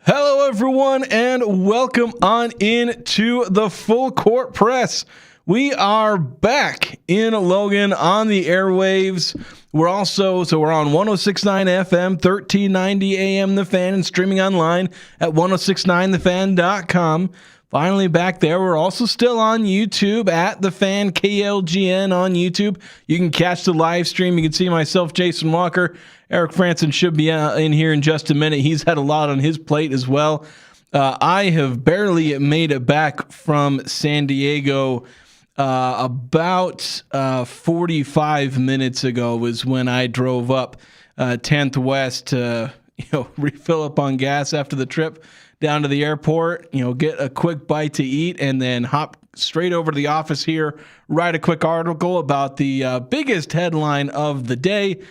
Hello, everyone, and welcome on in to the Full Court Press. We are back in Logan on the airwaves. We're on 106.9 FM, 1390 AM The Fan, and streaming online at 1069thefan.com. Finally back there. We're also still on YouTube at The Fan KLGN on YouTube. You can catch the live stream. You can see myself, Jason Walker. Eric Frandsen should be in here in just a minute. He's had a lot on his plate as well. I have barely made it back from San Diego. About 45 minutes ago was when I drove up 10th West to refill up on gas after the trip down to the airport, get a quick bite to eat, and then hop straight over to the office here, write a quick article about the biggest headline of the day,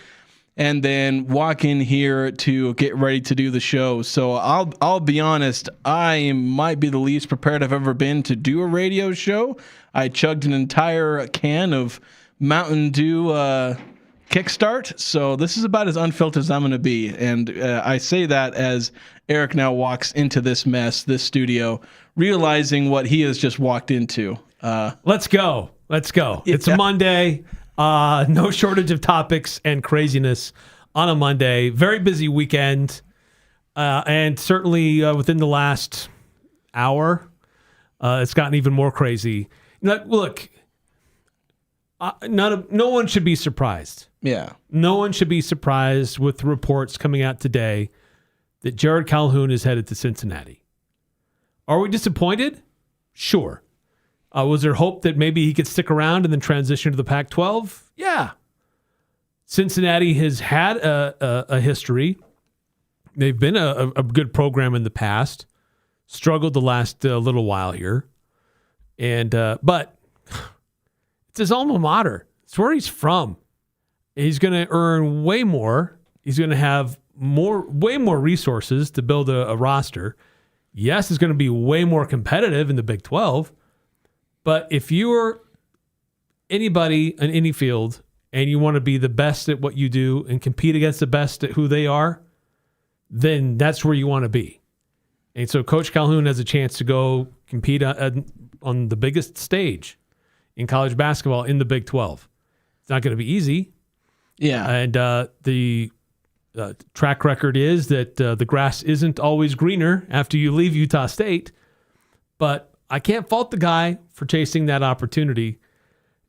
and then walk in here to get ready to do the show. So I'll be honest, I might be the least prepared I've ever been to do a radio show. I chugged an entire can of Mountain Dew Kickstart, so this is about as unfiltered as I'm going to be. And I say that as Eric now walks into this studio, realizing what he has just walked into. Let's go. Yeah. It's a Monday. No shortage of topics and craziness on a Monday. Very busy weekend. And certainly within the last hour, it's gotten even more crazy. Look, no one should be surprised. Yeah. No one should be surprised with the reports coming out today that Jerrod Calhoun is headed to Cincinnati. Are we disappointed? Sure. Was there hope that maybe he could stick around and then transition to the Pac-12? Yeah. Cincinnati has had a history. They've been a good program in the past. Struggled the last little while here. But it's his alma mater. It's where he's from. He's going to earn way more. He's going to have way more resources to build a roster. Yes, it's going to be way more competitive in the Big 12. But if you're anybody in any field and you want to be the best at what you do and compete against the best at who they are, then that's where you want to be. And so Coach Calhoun has a chance to go compete on the biggest stage in college basketball in the Big 12. It's not going to be easy. Yeah. And the track record is that the grass isn't always greener after you leave Utah State. But I can't fault the guy for chasing that opportunity.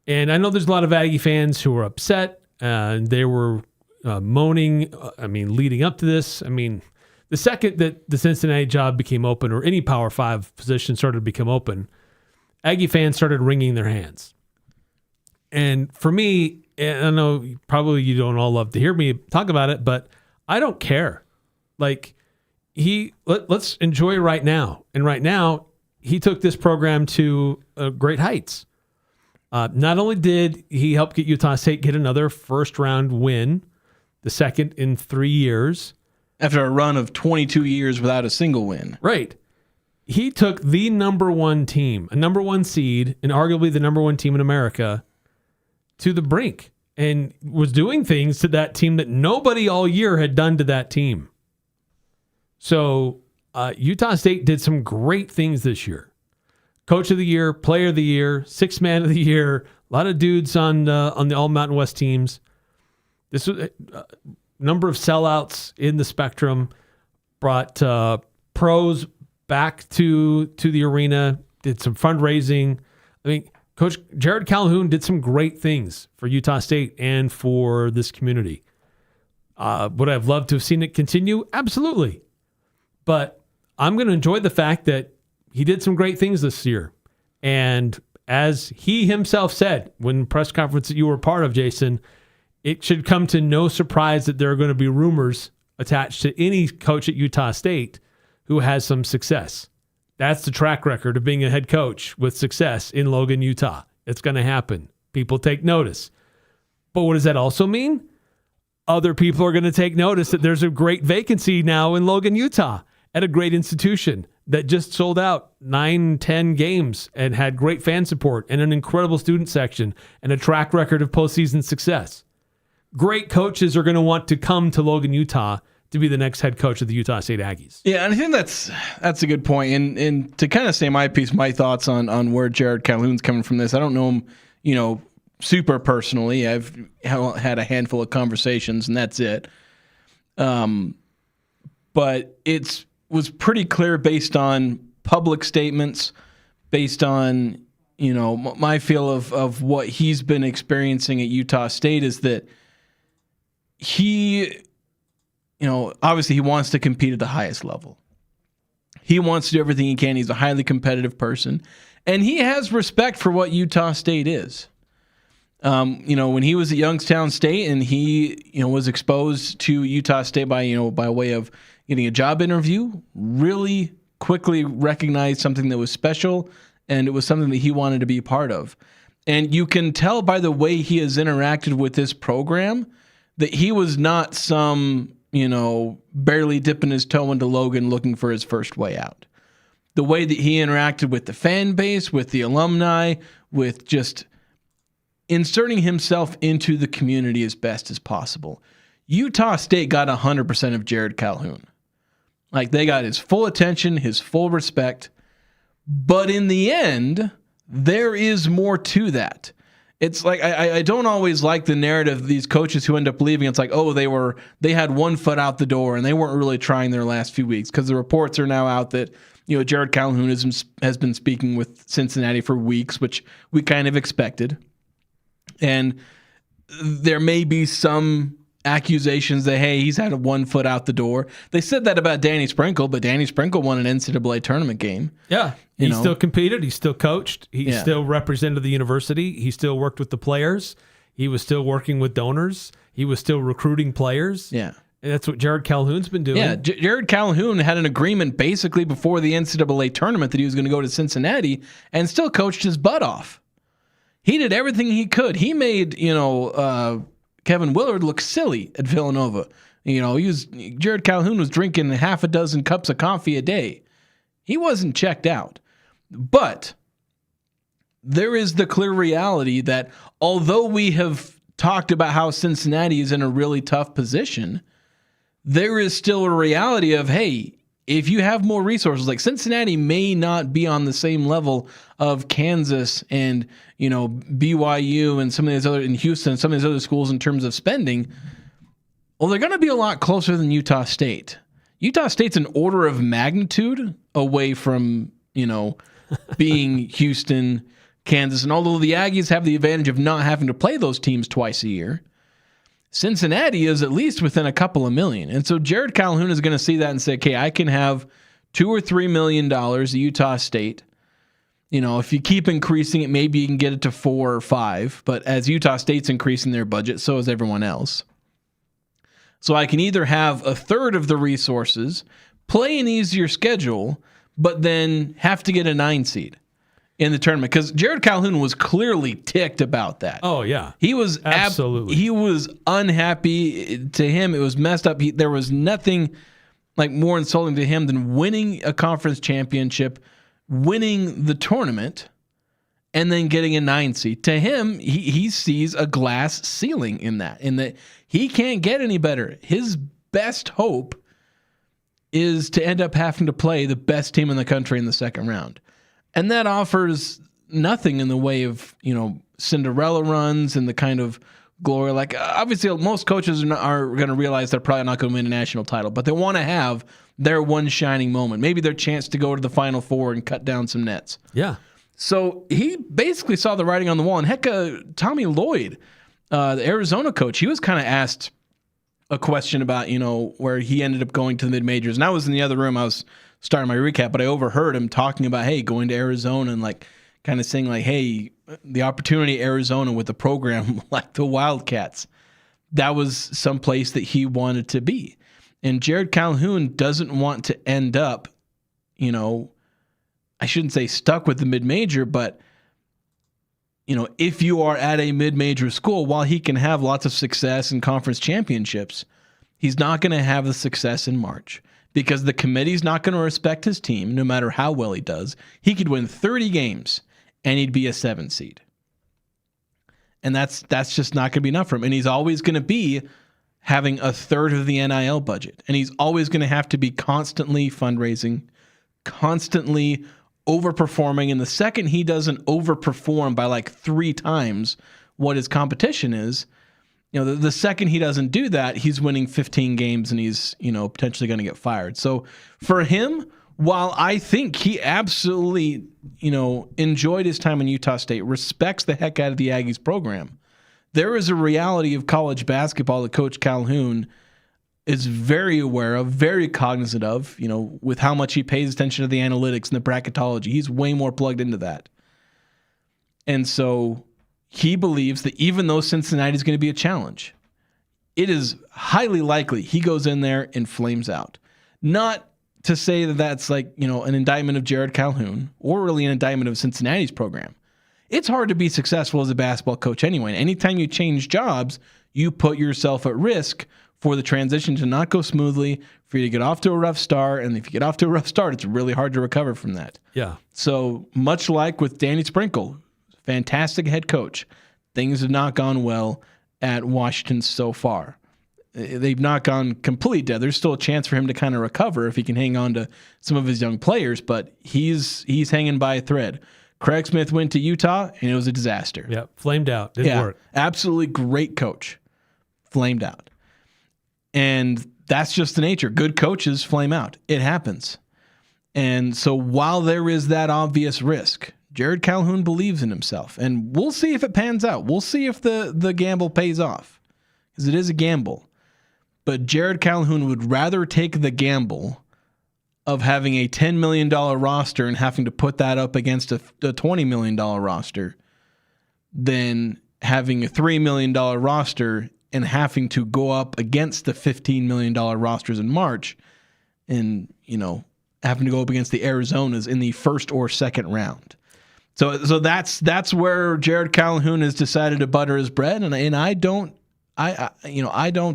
And I know there's a lot of Aggie fans who are upset. And they were moaning, leading up to this. The second that the Cincinnati job became open or any Power 5 position started to become open, Aggie fans started wringing their hands. And for me, and I know probably you don't all love to hear me talk about it, but I don't care. Let's enjoy right now. And right now, he took this program to great heights. Not only did he help get Utah State get another first-round win, the second in 3 years. After a run of 22 years without a single win. Right. He took the number one team, a number one seed, and arguably the number one team in America, to the brink and was doing things to that team that nobody all year had done to that team. So Utah State did some great things this year. Coach of the year, player of the year, sixth man of the year, a lot of dudes on the All Mountain West teams. This was a number of sellouts in the Spectrum, brought pros back to the arena, did some fundraising. Coach Jerrod Calhoun did some great things for Utah State and for this community. Would I have loved to have seen it continue? Absolutely. But I'm going to enjoy the fact that he did some great things this year. And as he himself said, when press conference that you were part of, Jason, it should come to no surprise that there are going to be rumors attached to any coach at Utah State who has some success. That's the track record of being a head coach with success in Logan, Utah. It's going to happen. People take notice. But what does that also mean? Other people are going to take notice that there's a great vacancy now in Logan, Utah at a great institution that just sold out 9-10 games and had great fan support and an incredible student section and a track record of postseason success. Great coaches are going to want to come to Logan, Utah to be the next head coach of the Utah State Aggies. Yeah, and I think that's a good point. And to kind of say my thoughts on where Jerrod Calhoun's coming from this, I don't know him, super personally. I've had a handful of conversations, and that's it. But it was pretty clear based on public statements, based on my feel of what he's been experiencing at Utah State, is that he, obviously he wants to compete at the highest level. He wants to do everything he can. He's a highly competitive person, and he has respect for what Utah State is. When he was at Youngstown State and he, was exposed to Utah State by way of getting a job interview, really quickly recognized something that was special, and it was something that he wanted to be a part of. And you can tell by the way he has interacted with this program that he was not some, barely dipping his toe into Logan looking for his first way out. The way that he interacted with the fan base, with the alumni, with just inserting himself into the community as best as possible. Utah State got 100% of Jerrod Calhoun. Like, they got his full attention, his full respect. But in the end, there is more to that. It's like, I don't always like the narrative of these coaches who end up leaving. It's like, oh, they had one foot out the door and they weren't really trying their last few weeks, because the reports are now out that, Jerrod Calhoun has been speaking with Cincinnati for weeks, which we kind of expected. And there may be some accusations that, hey, he's had a 1 foot out the door. They said that about Danny Sprinkle, but Danny Sprinkle won an NCAA tournament game. Yeah. He still competed. He still coached. He still represented the university. He still worked with the players. He was still working with donors. He was still recruiting players. Yeah. And that's what Jerrod Calhoun's been doing. Yeah, Jerrod Calhoun had an agreement basically before the NCAA tournament that he was going to go to Cincinnati, and still coached his butt off. He did everything he could. He made, Kevin Willard look silly at Villanova. Jerrod Calhoun was drinking half a dozen cups of coffee a day. He wasn't checked out. But there is the clear reality that although we have talked about how Cincinnati is in a really tough position, there is still a reality of, hey, if you have more resources, like Cincinnati may not be on the same level of Kansas and, BYU and some of these other, in Houston, some of these other schools in terms of spending. Well, they're going to be a lot closer than Utah State. Utah State's an order of magnitude away from, being Houston, Kansas. And although the Aggies have the advantage of not having to play those teams twice a year, Cincinnati is at least within a couple of million. And so Jerrod Calhoun is going to see that and say, okay, I can have $2 or $3 million at Utah State. If you keep increasing it, maybe you can get it to 4 or 5. But as Utah State's increasing their budget, so is everyone else. So I can either have a third of the resources, play an easier schedule, but then have to get a 9 seed in the tournament, because Jerrod Calhoun was clearly ticked about that. Oh, yeah. He was absolutely. He was unhappy. To him, it was messed up. There was nothing like more insulting to him than winning a conference championship, winning the tournament, and then getting a 9 seed. To him, he sees a glass ceiling in that he can't get any better. His best hope is to end up having to play the best team in the country in the second round. And that offers nothing in the way of, Cinderella runs and the kind of glory. Like, obviously, most coaches are going to realize they're probably not going to win a national title, but they want to have their one shining moment, maybe their chance to go to the Final Four and cut down some nets. Yeah. So he basically saw the writing on the wall. And heck, Tommy Lloyd, the Arizona coach, he was kind of asked a question about, where he ended up going to the mid-majors. And I was in the other room. I was starting my recap, but I overheard him talking about, hey, going to Arizona and kind of saying hey, the opportunity Arizona with a program like the Wildcats, that was some place that he wanted to be. And Jerrod Calhoun doesn't want to end up, I shouldn't say stuck with the mid-major, but if you are at a mid-major school, while he can have lots of success in conference championships, he's not going to have the success in March, because the committee's not going to respect his team no matter how well he does. He could win 30 games and he'd be a 7 seed. And that's just not going to be enough for him. And he's always going to be having a third of the NIL budget. And he's always going to have to be constantly fundraising, constantly overperforming. And the second he doesn't overperform by like 3 times what his competition is, the second he doesn't do that, he's winning 15 games and he's, potentially going to get fired. So for him, while I think he absolutely, enjoyed his time in Utah State, respects the heck out of the Aggies program, there is a reality of college basketball that Coach Calhoun is very aware of, very cognizant of, with how much he pays attention to the analytics and the bracketology. He's way more plugged into that. And so he believes that even though Cincinnati is going to be a challenge, it is highly likely he goes in there and flames out. Not to say that that's like, an indictment of Jerrod Calhoun or really an indictment of Cincinnati's program. It's hard to be successful as a basketball coach anyway. Anytime you change jobs, you put yourself at risk for the transition to not go smoothly, for you to get off to a rough start. And if you get off to a rough start, it's really hard to recover from that. Yeah. So much like with Danny Sprinkle, fantastic head coach, things have not gone well at Washington so far. They've not gone complete dead. There's still a chance for him to kind of recover if he can hang on to some of his young players, but he's hanging by a thread. Craig Smith went to Utah, and it was a disaster. Yeah, flamed out. Didn't work. Absolutely great coach. Flamed out. And that's just the nature. Good coaches flame out. It happens. And so while there is that obvious risk, Jerrod Calhoun believes in himself. And we'll see if it pans out. We'll see if the gamble pays off, because it is a gamble. But Jerrod Calhoun would rather take the gamble of having a $10 million roster and having to put that up against a $20 million roster than having a $3 million roster and having to go up against the $15 million rosters in March and, having to go up against the Arizonas in the first or second round. So that's where Jerrod Calhoun has decided to butter his bread, and I don't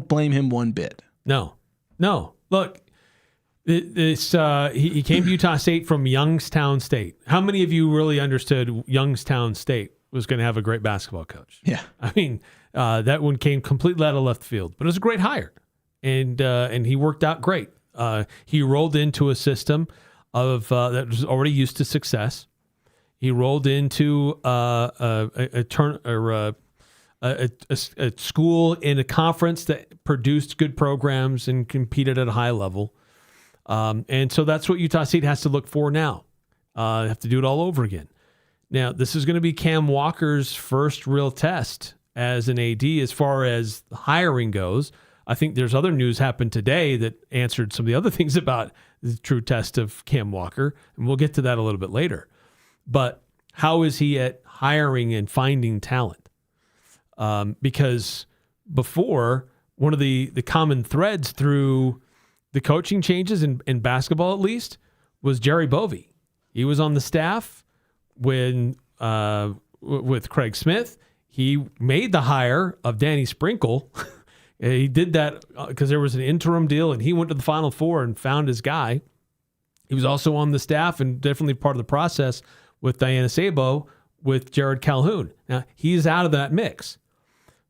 blame him one bit. No. Look, he came to Utah State from Youngstown State. How many of you really understood Youngstown State was going to have a great basketball coach? Yeah, I mean that one came completely out of left field, but it was a great hire, and he worked out great. He rolled into a system that was already used to success. He rolled into a school in a conference that produced good programs and competed at a high level. And so that's what Utah State has to look for now. They have to do it all over again. Now, this is going to be Cam Walker's first real test as an AD as far as hiring goes. I think there's other news happened today that answered some of the other things about the true test of Cam Walker, and we'll get to that a little bit later. But how is he at hiring and finding talent? Because before, one of the common threads through the coaching changes in basketball, at least, was Jerry Bovee. He was on the staff with Craig Smith. He made the hire of Danny Sprinkle. He did that because there was an interim deal, and he went to the Final Four and found his guy. He was also on the staff and definitely part of the process with Diana Sabo with Jerrod Calhoun. Now, he's out of that mix.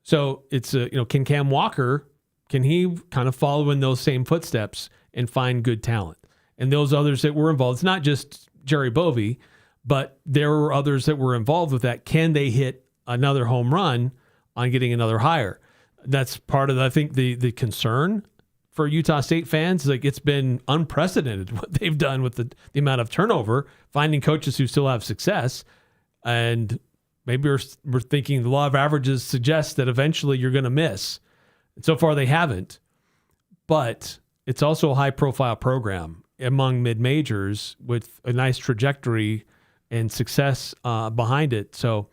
So it's, can Cam Walker, can he kind of follow in those same footsteps and find good talent? And those others that were involved, it's not just Jerry Bovee, but there were others that were involved with that. Can they hit another home run on getting another hire? That's part of, I think, the concern for Utah State fans. Like, it's been unprecedented what they've done with the amount of turnover, finding coaches who still have success. And maybe we're thinking the law of averages suggests that eventually you're going to miss. And so far they haven't. But it's also a high-profile program among mid-majors with a nice trajectory and success behind it. So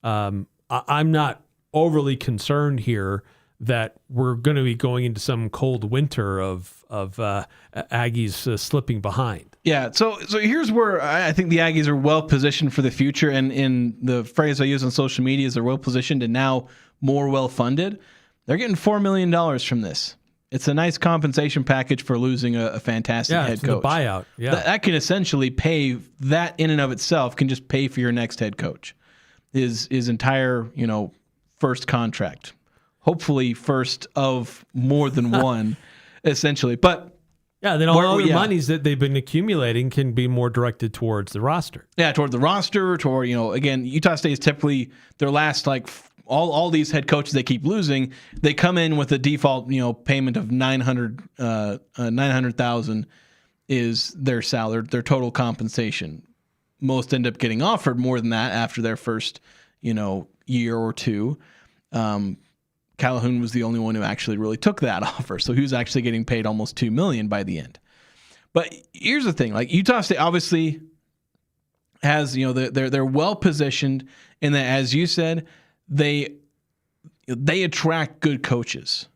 I'm not overly concerned here that we're going to be going into some cold winter of Aggies slipping behind. Yeah, so here's where I think the Aggies are well positioned for the future, and in the phrase I use on social media is they're well positioned and now more well funded. They're getting $4 million from this. It's a nice compensation package for losing a fantastic head coach. The buyout. Yeah, that can essentially pay, that in and of itself can just pay for your next head coach. His entire first contract. hopefully first of more than one, essentially. But yeah, then all the monies that they've been accumulating can be more directed towards the roster. Yeah, toward the roster, toward, again, Utah State is typically their last, like, all these head coaches they keep losing, they come in with a default, payment of $900,000 is their salary, their total compensation. Most end up getting offered more than that after their first, year or two. Calhoun was the only one who actually really took that offer. So he was actually getting paid almost $2 million by the end. But here's the thing, like, Utah State obviously has, they're well positioned in that, as you said, they attract good coaches.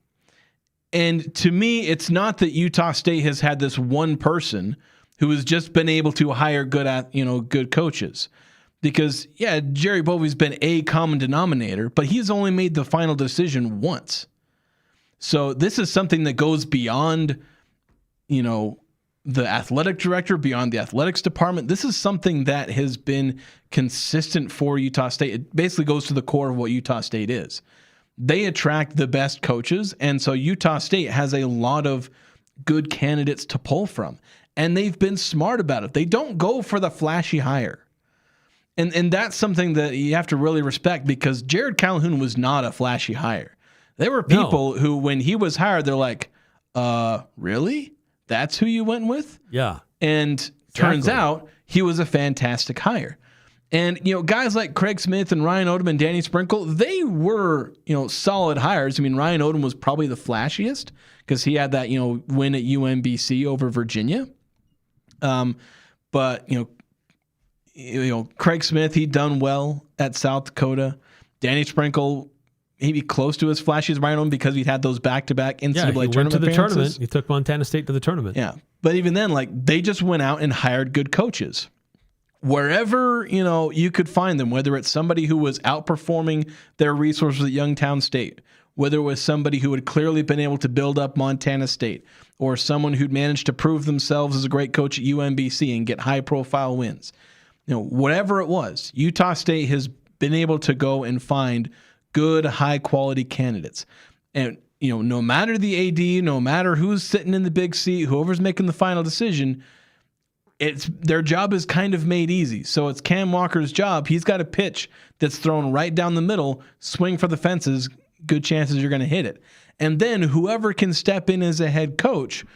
And to me, it's not that Utah State has had this one person who has just been able to hire good coaches. Because, yeah, Jerry Bovey's been a common denominator, but he's only made the final decision once. So this is something that goes beyond, the athletic director, beyond the athletics department. This is something that has been consistent for Utah State. It basically goes to the core of what Utah State is. They attract the best coaches, and so Utah State has a lot of good candidates to pull from. And they've been smart about it. They don't go for the flashy hire. And that's something that you have to really respect, because Jerrod Calhoun was not a flashy hire. There were people who, when he was hired, they're like, really? That's who you went with? Yeah. And turns out he was a fantastic hire. And, guys like Craig Smith and Ryan Odom and Danny Sprinkle, they were, solid hires. I mean, Ryan Odom was probably the flashiest because he had that, win at UMBC over Virginia. But, Craig Smith, he'd done well at South Dakota. Danny Sprinkle, he'd be close to as flashy as Ryan Odom because he'd had those back-to-back NCAA tournament appearances. He took Montana State to the tournament. Yeah. But even then, they just went out and hired good coaches. Wherever, you could find them, whether it's somebody who was outperforming their resources at Youngstown State, whether it was somebody who had clearly been able to build up Montana State, or someone who'd managed to prove themselves as a great coach at UMBC and get high-profile wins. Whatever it was, Utah State has been able to go and find good, high-quality candidates. And, no matter the AD, no matter who's sitting in the big seat, whoever's making the final decision, their job is kind of made easy. So it's Cam Walker's job. He's got a pitch that's thrown right down the middle, swing for the fences, good chances you're going to hit it. And then whoever can step in as a head coach,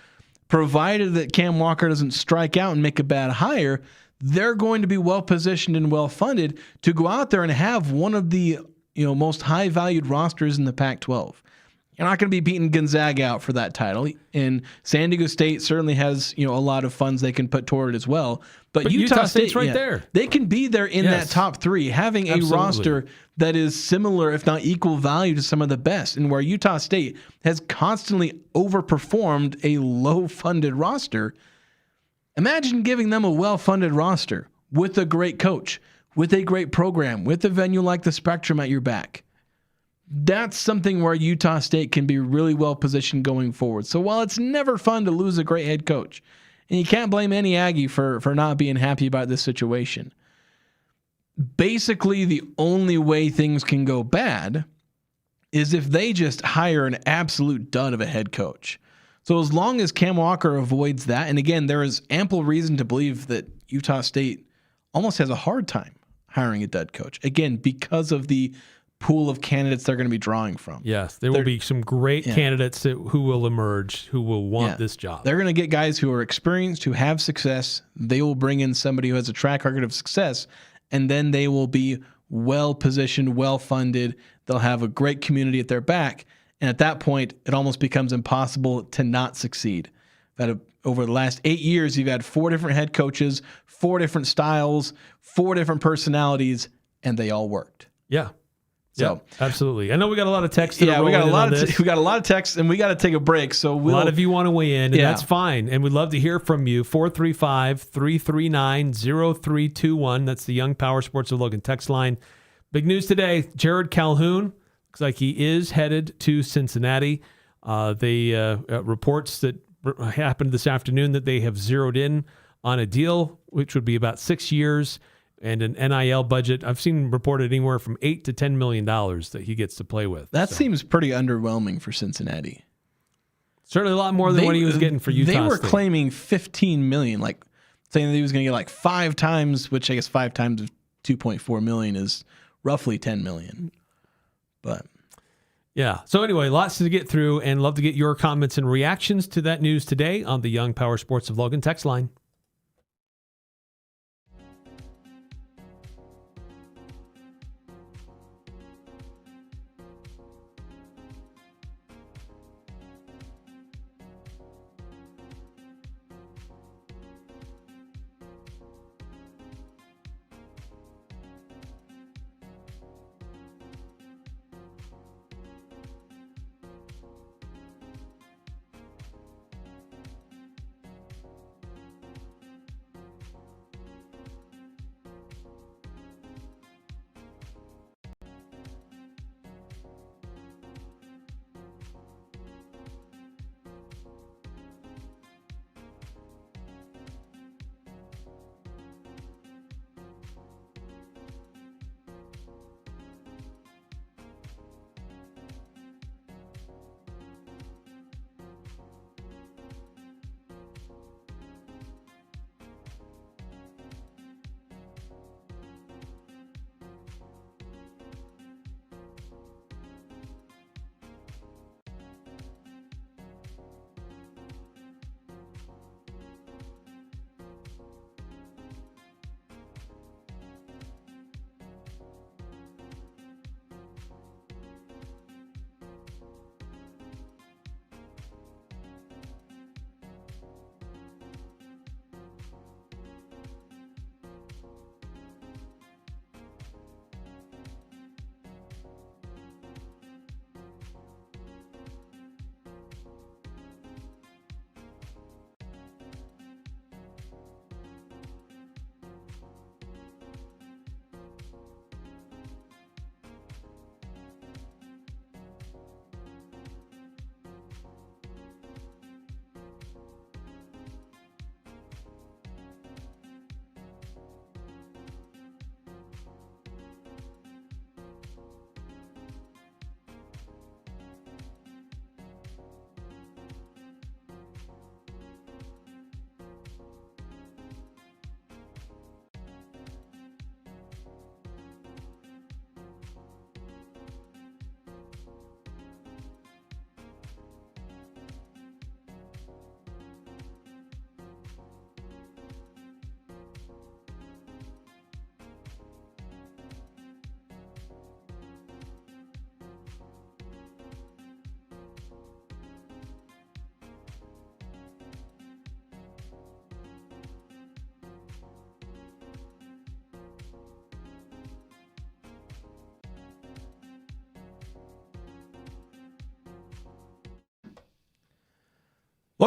provided that Cam Walker doesn't strike out and make a bad hire, they're going to be well-positioned and well-funded to go out there and have one of the most high-valued rosters in the Pac-12. You're not going to be beating Gonzaga out for that title. And San Diego State certainly has, a lot of funds they can put toward it as well. But Utah State's right there. They can be there in that top three, having a roster that is similar, if not equal value to some of the best. And where Utah State has constantly overperformed a low-funded roster, imagine giving them a well-funded roster with a great coach, with a great program, with a venue like the Spectrum at your back. That's something where Utah State can be really well positioned going forward. So while it's never fun to lose a great head coach, and you can't blame any Aggie for not being happy about this situation, basically the only way things can go bad is if they just hire an absolute dud of a head coach. So as long as Cam Walker avoids that, and again, there is ample reason to believe that Utah State almost has a hard time hiring a dud coach. Again, because of the pool of candidates they're going to be drawing from. Yes, there will be some great candidates who will emerge, who will want this job. They're going to get guys who are experienced, who have success. They will bring in somebody who has a track record of success, and then they will be well-positioned, well-funded. They'll have a great community at their back, and at that point, it almost becomes impossible to not succeed. Over the last 8 years, you've had 4 different head coaches, 4 different styles, 4 different personalities, and they all worked. Yeah. So absolutely. I know we got a lot of texts. We got a lot of texts, and we got to take a break. So a lot of you want to weigh in, and that's fine. And we'd love to hear from you. 435-339-0321. That's the Young Power Sports of Logan text line. Big news today: Jerrod Calhoun looks like he is headed to Cincinnati. Reports that happened this afternoon that they have zeroed in on a deal which would be about 6 years. and an NIL budget. I've seen reported anywhere from $8 to $10 million that he gets to play with. That seems pretty underwhelming for Cincinnati. Certainly a lot more than what he was getting for Utah They were State. claiming $15 million, like saying that he was going to get like 5 times, which I guess 5 times of $2.4 million is roughly $10 million. But yeah. So anyway, lots to get through, and love to get your comments and reactions to that news today on the Young Power Sports of Logan text line.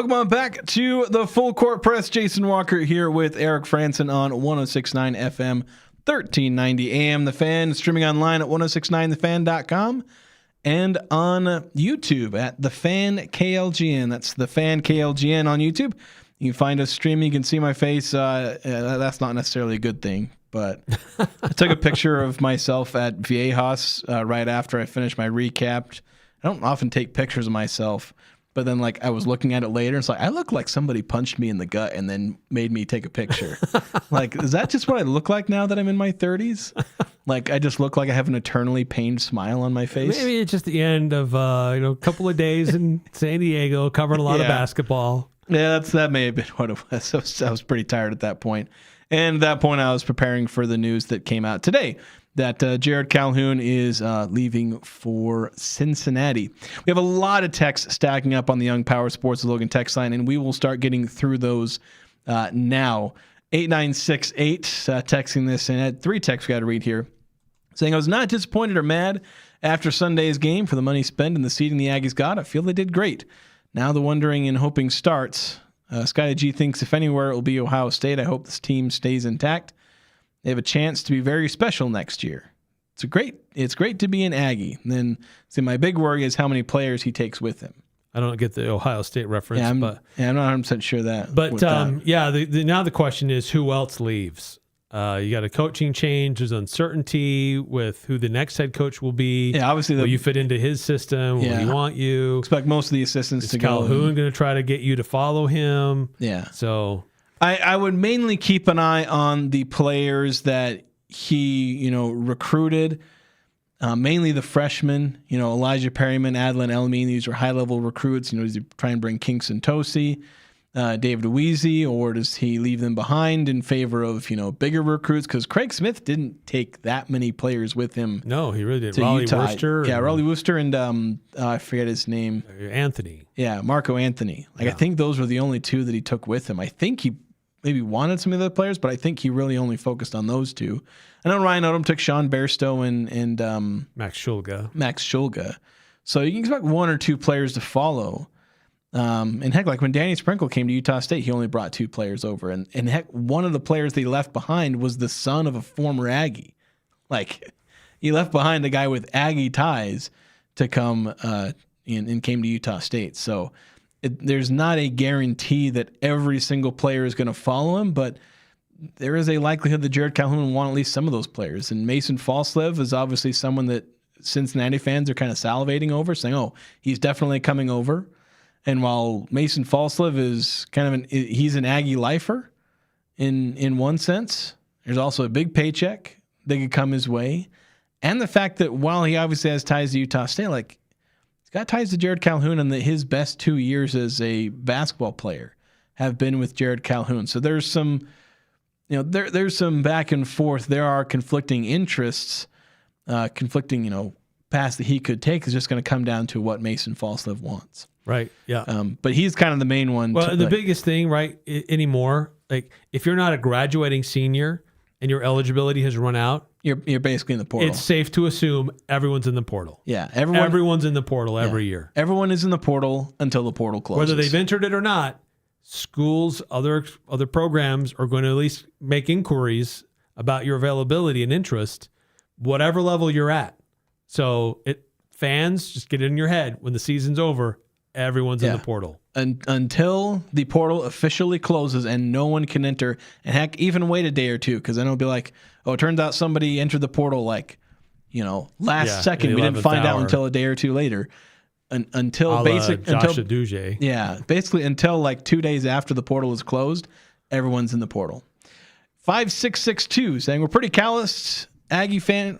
welcome on back to the Full Court Press. Jason Walker here with Eric Frandsen on 106.9 FM, 1390 AM. The Fan, streaming online at 1069thefan.com and on YouTube at The Fan KLGN. That's The Fan KLGN on YouTube. You can find us streaming. You can see my face. That's not necessarily a good thing, but I took a picture of myself at Viejas right after I finished my recap. I don't often take pictures of myself. But then, like, I was looking at it later, and it's like, I look like somebody punched me in the gut and then made me take a picture. Like, is that just what I look like now that I'm in my 30s? Like, I just look like I have an eternally pained smile on my face? Maybe it's just the end of a couple of days in San Diego, covering a lot of basketball. Yeah, that may have been what it was. I was pretty tired at that point. And at that point, I was preparing for the news that came out today that Jerrod Calhoun is leaving for Cincinnati. We have a lot of texts stacking up on the Young Power Sports Logan text line, and we will start getting through those now. 8968 texting this, and I had 3 texts we got to read here, saying, I was not disappointed or mad after Sunday's game for the money spent and the seeding the Aggies got. I feel they did great. Now the wondering and hoping starts. Scotty G thinks if anywhere it will be Ohio State. I hope this team stays intact. They have a chance to be very special next year. It's great to be an Aggie. And then, see, my big worry is how many players he takes with him. I don't get the Ohio State reference, I'm not 100% sure that. But now the question is, who else leaves? You got a coaching change. There's uncertainty with who the next head coach will be. Yeah, obviously. Will you fit into his system? Will he want you? Expect most of the assistants to go. Is Calhoun going to try to get you to follow him? Yeah. So I would mainly keep an eye on the players that he, recruited. Mainly the freshmen, Elijah Perryman, Adlin Elmine. These are high-level recruits. Does he try and bring Kingston Tosi, David Weezy, or does he leave them behind in favor of, bigger recruits? Because Craig Smith didn't take that many players with him. No, he really didn't. To Raleigh Utah. Worcester. Yeah, Raleigh Worcester and I forget his name. Anthony. Yeah, Marco Anthony. I think those were the only two that he took with him. I think he maybe wanted some of the other players, but I think he really only focused on those two. I know Ryan Odom took Sean Bairstow and Max Schulga. So you can expect one or two players to follow. And heck, like when Danny Sprinkle came to Utah State, he only brought two players over. And heck, one of the players that he left behind was the son of a former Aggie. Like, he left behind a guy with Aggie ties to come and came to Utah State. So there's not a guarantee that every single player is going to follow him, but there is a likelihood that Jerrod Calhoun will want at least some of those players. And Mason Falslev is obviously someone that Cincinnati fans are kind of salivating over, saying, oh, he's definitely coming over. And while Mason Falslev is he's an Aggie lifer in one sense, there's also a big paycheck that could come his way. And the fact that while he obviously has ties to Utah State, like, he's got ties to Jerrod Calhoun, and that his best 2 years as a basketball player have been with Jerrod Calhoun. So there's some, there's some back and forth. There are conflicting interests, conflicting, paths that he could take. Is just going to come down to what Mason Falslev wants. Right. Yeah. But he's kind of the main one. Well, the biggest thing, right, anymore, like if you're not a graduating senior and your eligibility has run out, you're basically in the portal. It's safe to assume everyone's in the portal. Yeah. Everyone's in the portal every year. Everyone is in the portal until the portal closes. Whether they've entered it or not, schools, other programs are going to at least make inquiries about your availability and interest, whatever level you're at. So fans, just get it in your head when the season's over, everyone's in the portal. Until the portal officially closes and no one can enter. And heck, even wait a day or two, because then it'll be like, oh, it turns out somebody entered the portal last second. We didn't find out until a day or two later. Until Aduje. Yeah, basically until like 2 days after the portal is closed, everyone's in the portal. 5662 saying we're a pretty calloused Aggie fan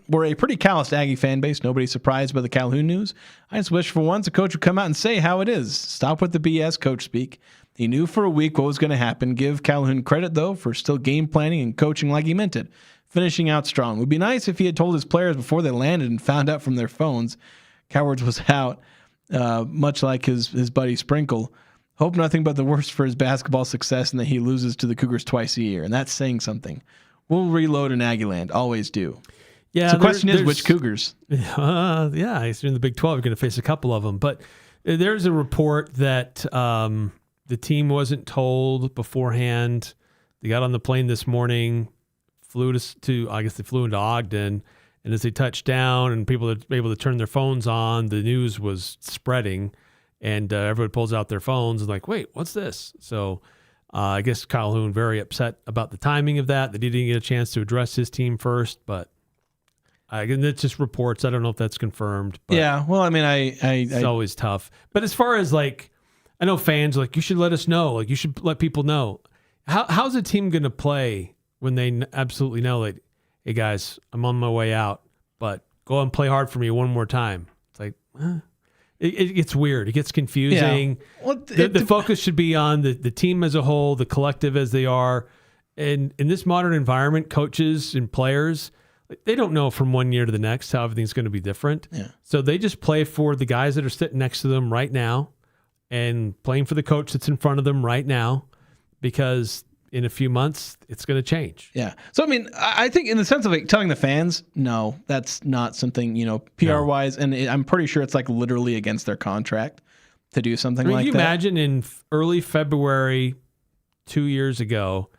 base. Nobody's surprised by the Calhoun news. I just wish for once a coach would come out and say how it is. Stop with the BS coach speak. He knew for a week what was going to happen. Give Calhoun credit, though, for still game planning and coaching like he meant it. Finishing out strong. It would be nice if he had told his players before they landed and found out from their phones Cowards was out, much like his buddy Sprinkle. Hope nothing but the worst for his basketball success and that he loses to the Cougars twice a year. And that's saying something. We'll reload in Aggieland. Always do. Yeah. So the question is, which Cougars? Yeah, I assume in the Big 12 you're going to face a couple of them. But there's a report that the team wasn't told beforehand. They got on the plane this morning, flew into Ogden, and as they touched down and people were able to turn their phones on, the news was spreading, and everybody pulls out their phones and like, wait, what's this? So I guess Calhoun very upset about the timing of that he didn't get a chance to address his team first, but it's just reports. I don't know if that's confirmed. But yeah, well, I mean, it's always tough. But as far as like, I know fans like, you should let us know. Like, you should let people know. How's a team going to play when they absolutely know, like, hey guys, I'm on my way out, but go and play hard for me one more time. It's like, it gets weird. It gets confusing. Yeah. Well, the focus should be on the team as a whole, the collective as they are. And in this modern environment, coaches and players, they don't know from one year to the next how everything's going to be different. Yeah. So they just play for the guys that are sitting next to them right now and playing for the coach that's in front of them right now, because in a few months, it's going to change. Yeah. So, I mean, I think in the sense of like telling the fans, no, that's not something, PR-wise, and I'm pretty sure it's like literally against their contract to do something like that. Can you imagine in early February 2 years ago,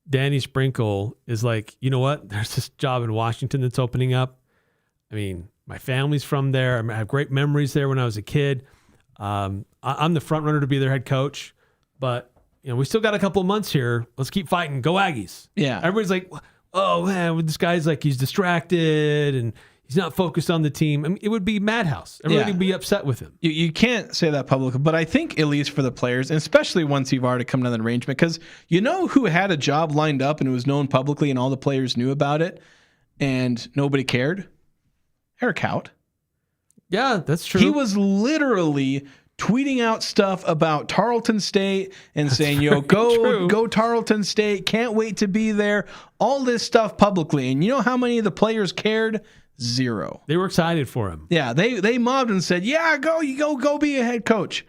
Danny Sprinkle is like, you know what? There's this job in Washington that's opening up. I mean, my family's from there. I have great memories there when I was a kid. I'm the front runner to be their head coach, but we still got a couple of months here. Let's keep fighting. Go Aggies. Yeah. Everybody's like, oh man, this guy's like he's distracted and he's not focused on the team. I mean, it would be madhouse. Everybody would be upset with him. You can't say that publicly, but I think at least for the players, and especially once you've already come to that arrangement, because you know who had a job lined up and it was known publicly and all the players knew about it and nobody cared? Eric Hout. Yeah, that's true. He was literally tweeting out stuff about Tarleton State and saying, go Tarleton State, can't wait to be there, all this stuff publicly. And you know how many of the players cared? Zero. They were excited for him. Yeah, they mobbed and said, yeah, go be a head coach.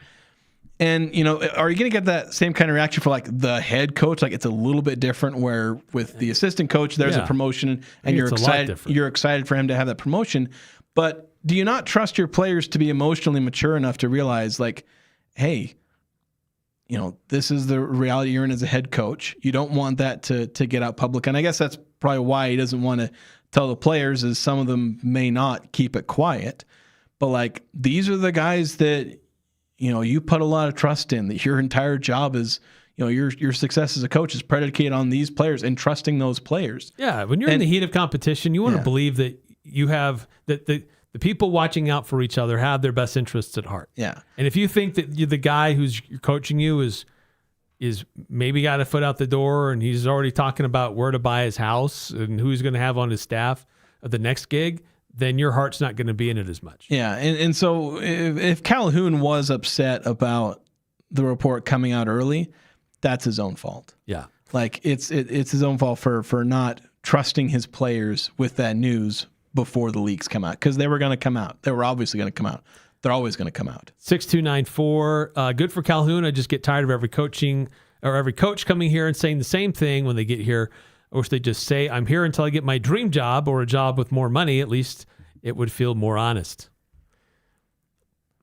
And, you know, are you going to get that same kind of reaction for like the head coach? Like it's a little bit different where with the assistant coach, there's a promotion and you're excited for him to have that promotion. But do you not trust your players to be emotionally mature enough to realize like, hey, you know, this is the reality you're in as a head coach. You don't want that to get out public. And I guess that's probably why he doesn't want to tell the players, is some of them may not keep it quiet. But like, these are the guys that, you know, you put a lot of trust in, that your entire job is, you know, your success as a coach is predicated on these players and trusting those players. Yeah. When you're in the heat of competition, you want to believe that you have that the people watching out for each other have their best interests at heart. Yeah. And if you think that the guy who's coaching you is maybe got a foot out the door and he's already talking about where to buy his house and who he's going to have on his staff at the next gig, then your heart's not going to be in it as much. Yeah. And so if Calhoun was upset about the report coming out early, that's his own fault. Yeah. Like it's his own fault for not trusting his players with that news before the leaks come out, because they were going to come out. They were obviously going to come out. They're always going to come out. 6294. Good for Calhoun. I just get tired of every coach coming here and saying the same thing when they get here. I wish they'd just say, I'm here until I get my dream job or a job with more money. At least it would feel more honest.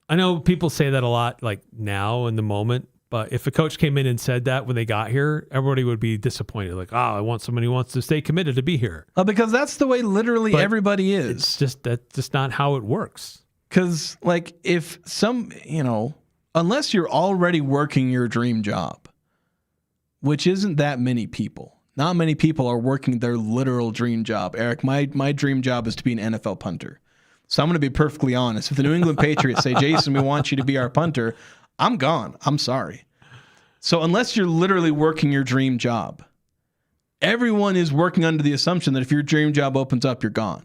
I know people say that a lot, like now in the moment, but if a coach came in and said that when they got here, everybody would be disappointed. Like, I want someone who wants to stay committed to be here. Because that's the way literally everybody is. That's just not how it works. Because, like, if unless you're already working your dream job, which isn't that many people, not many people are working their literal dream job. Eric, my dream job is to be an NFL punter. So I'm going to be perfectly honest. If the New England Patriots say, Jason, we want you to be our punter, I'm gone. I'm sorry. So unless you're literally working your dream job, everyone is working under the assumption that if your dream job opens up, you're gone.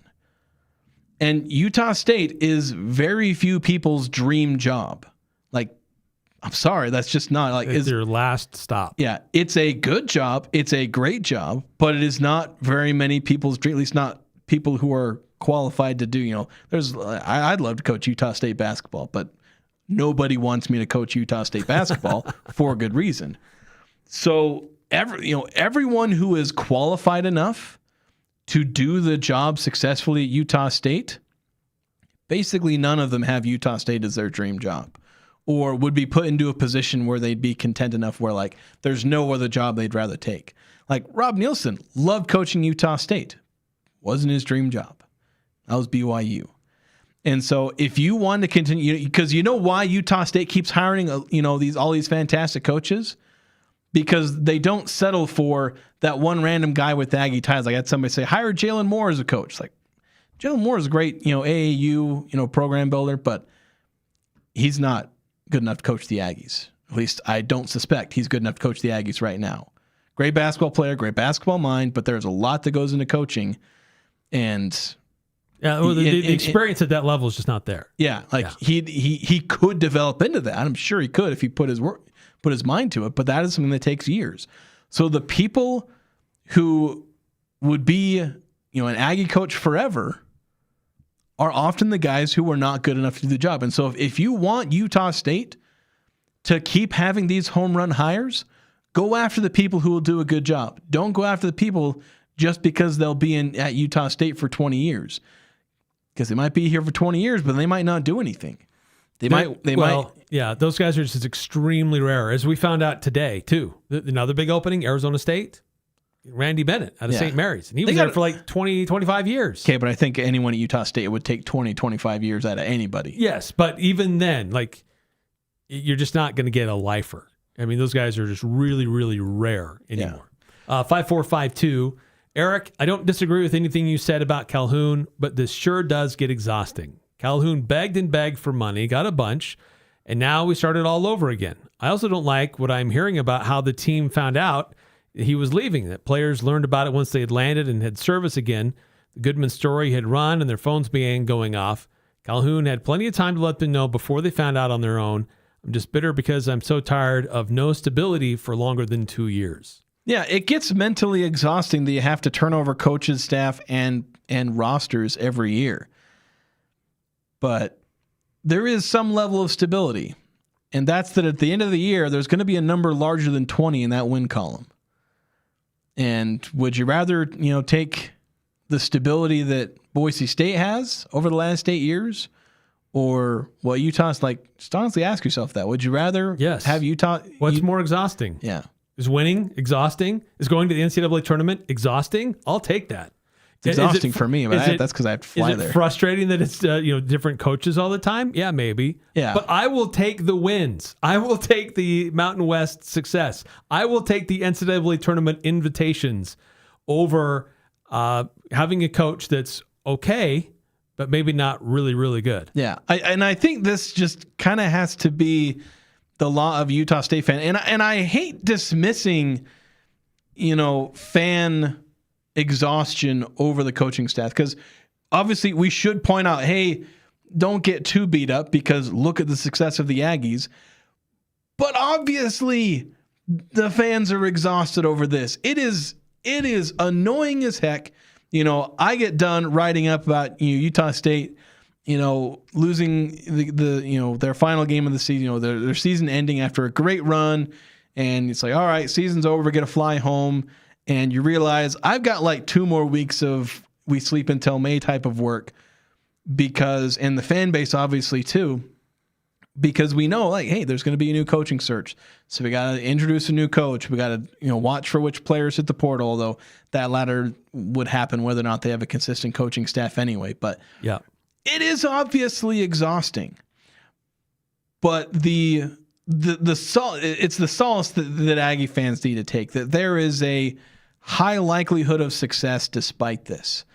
And Utah State is very few people's dream job. Like, I'm sorry, that's just not like it's your last stop. Yeah, it's a good job, it's a great job, but it is not very many people's dream. At least not people who are qualified to do. You know, I'd love to coach Utah State basketball, but nobody wants me to coach Utah State basketball for a good reason. So everyone who is qualified enough to do the job successfully at Utah State, basically none of them have Utah State as their dream job, or would be put into a position where they'd be content enough where like there's no other job they'd rather take. Like Rob Nielsen loved coaching Utah State. Wasn't his dream job. That was BYU. And so if you want to continue, because you know why Utah State keeps hiring, all these fantastic coaches, because they don't settle for that one random guy with the Aggie ties. Like I had somebody say, hire Jalen Moore as a coach. Like Jalen Moore is a great, AAU, program builder, but he's not good enough to coach the Aggies. At least I don't suspect he's good enough to coach the Aggies right now. Great basketball player, great basketball mind, but there's a lot that goes into coaching, and the experience at that level is just not there. Yeah, he could develop into that. I'm sure he could if he put his mind to it, but that is something that takes years. So the people who would be, an Aggie coach forever are often the guys who are not good enough to do the job. And so if you want Utah State to keep having these home run hires, go after the people who will do a good job. Don't go after the people just because they'll be at Utah State for 20 years. Because they might be here for 20 years, but they might not do anything. They might. Yeah, those guys are just extremely rare, as we found out today, too. Another big opening, Arizona State, Randy Bennett out of St. Mary's. And he was there for like 20, 25 years. Okay, but I think anyone at Utah State would take 20, 25 years out of anybody. Yes, but even then, like, you're just not going to get a lifer. I mean, those guys are just really, really rare anymore. 5452, Eric, I don't disagree with anything you said about Calhoun, but this sure does get exhausting. Calhoun begged and begged for money, got a bunch, and now we started all over again. I also don't like what I'm hearing about how the team found out he was leaving, that players learned about it once they had landed and had service again. The Goodman story had run and their phones began going off. Calhoun had plenty of time to let them know before they found out on their own. I'm just bitter because I'm so tired of no stability for longer than 2 years. Yeah, it gets mentally exhausting that you have to turn over coaches, staff, and rosters every year. But there is some level of stability, and that's that at the end of the year, there's going to be a number larger than 20 in that win column. And would you rather, take the stability that Boise State has over the last 8 years, or what Utah's like? Just honestly ask yourself that. Would you rather have Utah? What's more exhausting? Yeah. Is winning exhausting? Is going to the NCAA tournament exhausting? I'll take that. It's exhausting for me, but that's because I have to fly there. Is it frustrating that it's different coaches all the time? Yeah, maybe. Yeah. But I will take the wins. I will take the Mountain West success. I will take the NCAA tournament invitations over having a coach that's okay, but maybe not really, really good. Yeah, I think this just kind of has to be the law of Utah State fan, and I hate dismissing, fan exhaustion over the coaching staff, because obviously we should point out, hey, don't get too beat up because look at the success of the Aggies. But obviously the fans are exhausted over this. It is annoying as heck. I get done writing up about Utah State, losing their final game of the season, their season ending after a great run, and it's like, all right, season's over, we get to fly home, and you realize I've got like 2 more weeks of we sleep until May type of work, and the fan base obviously too, because we know, like, hey, there's going to be a new coaching search. So we got to introduce a new coach. We got to, watch for which players hit the portal, although that latter would happen whether or not they have a consistent coaching staff anyway. But yeah, it is obviously exhausting. But it's the solace that Aggie fans need to take, that there is a high likelihood of success despite this.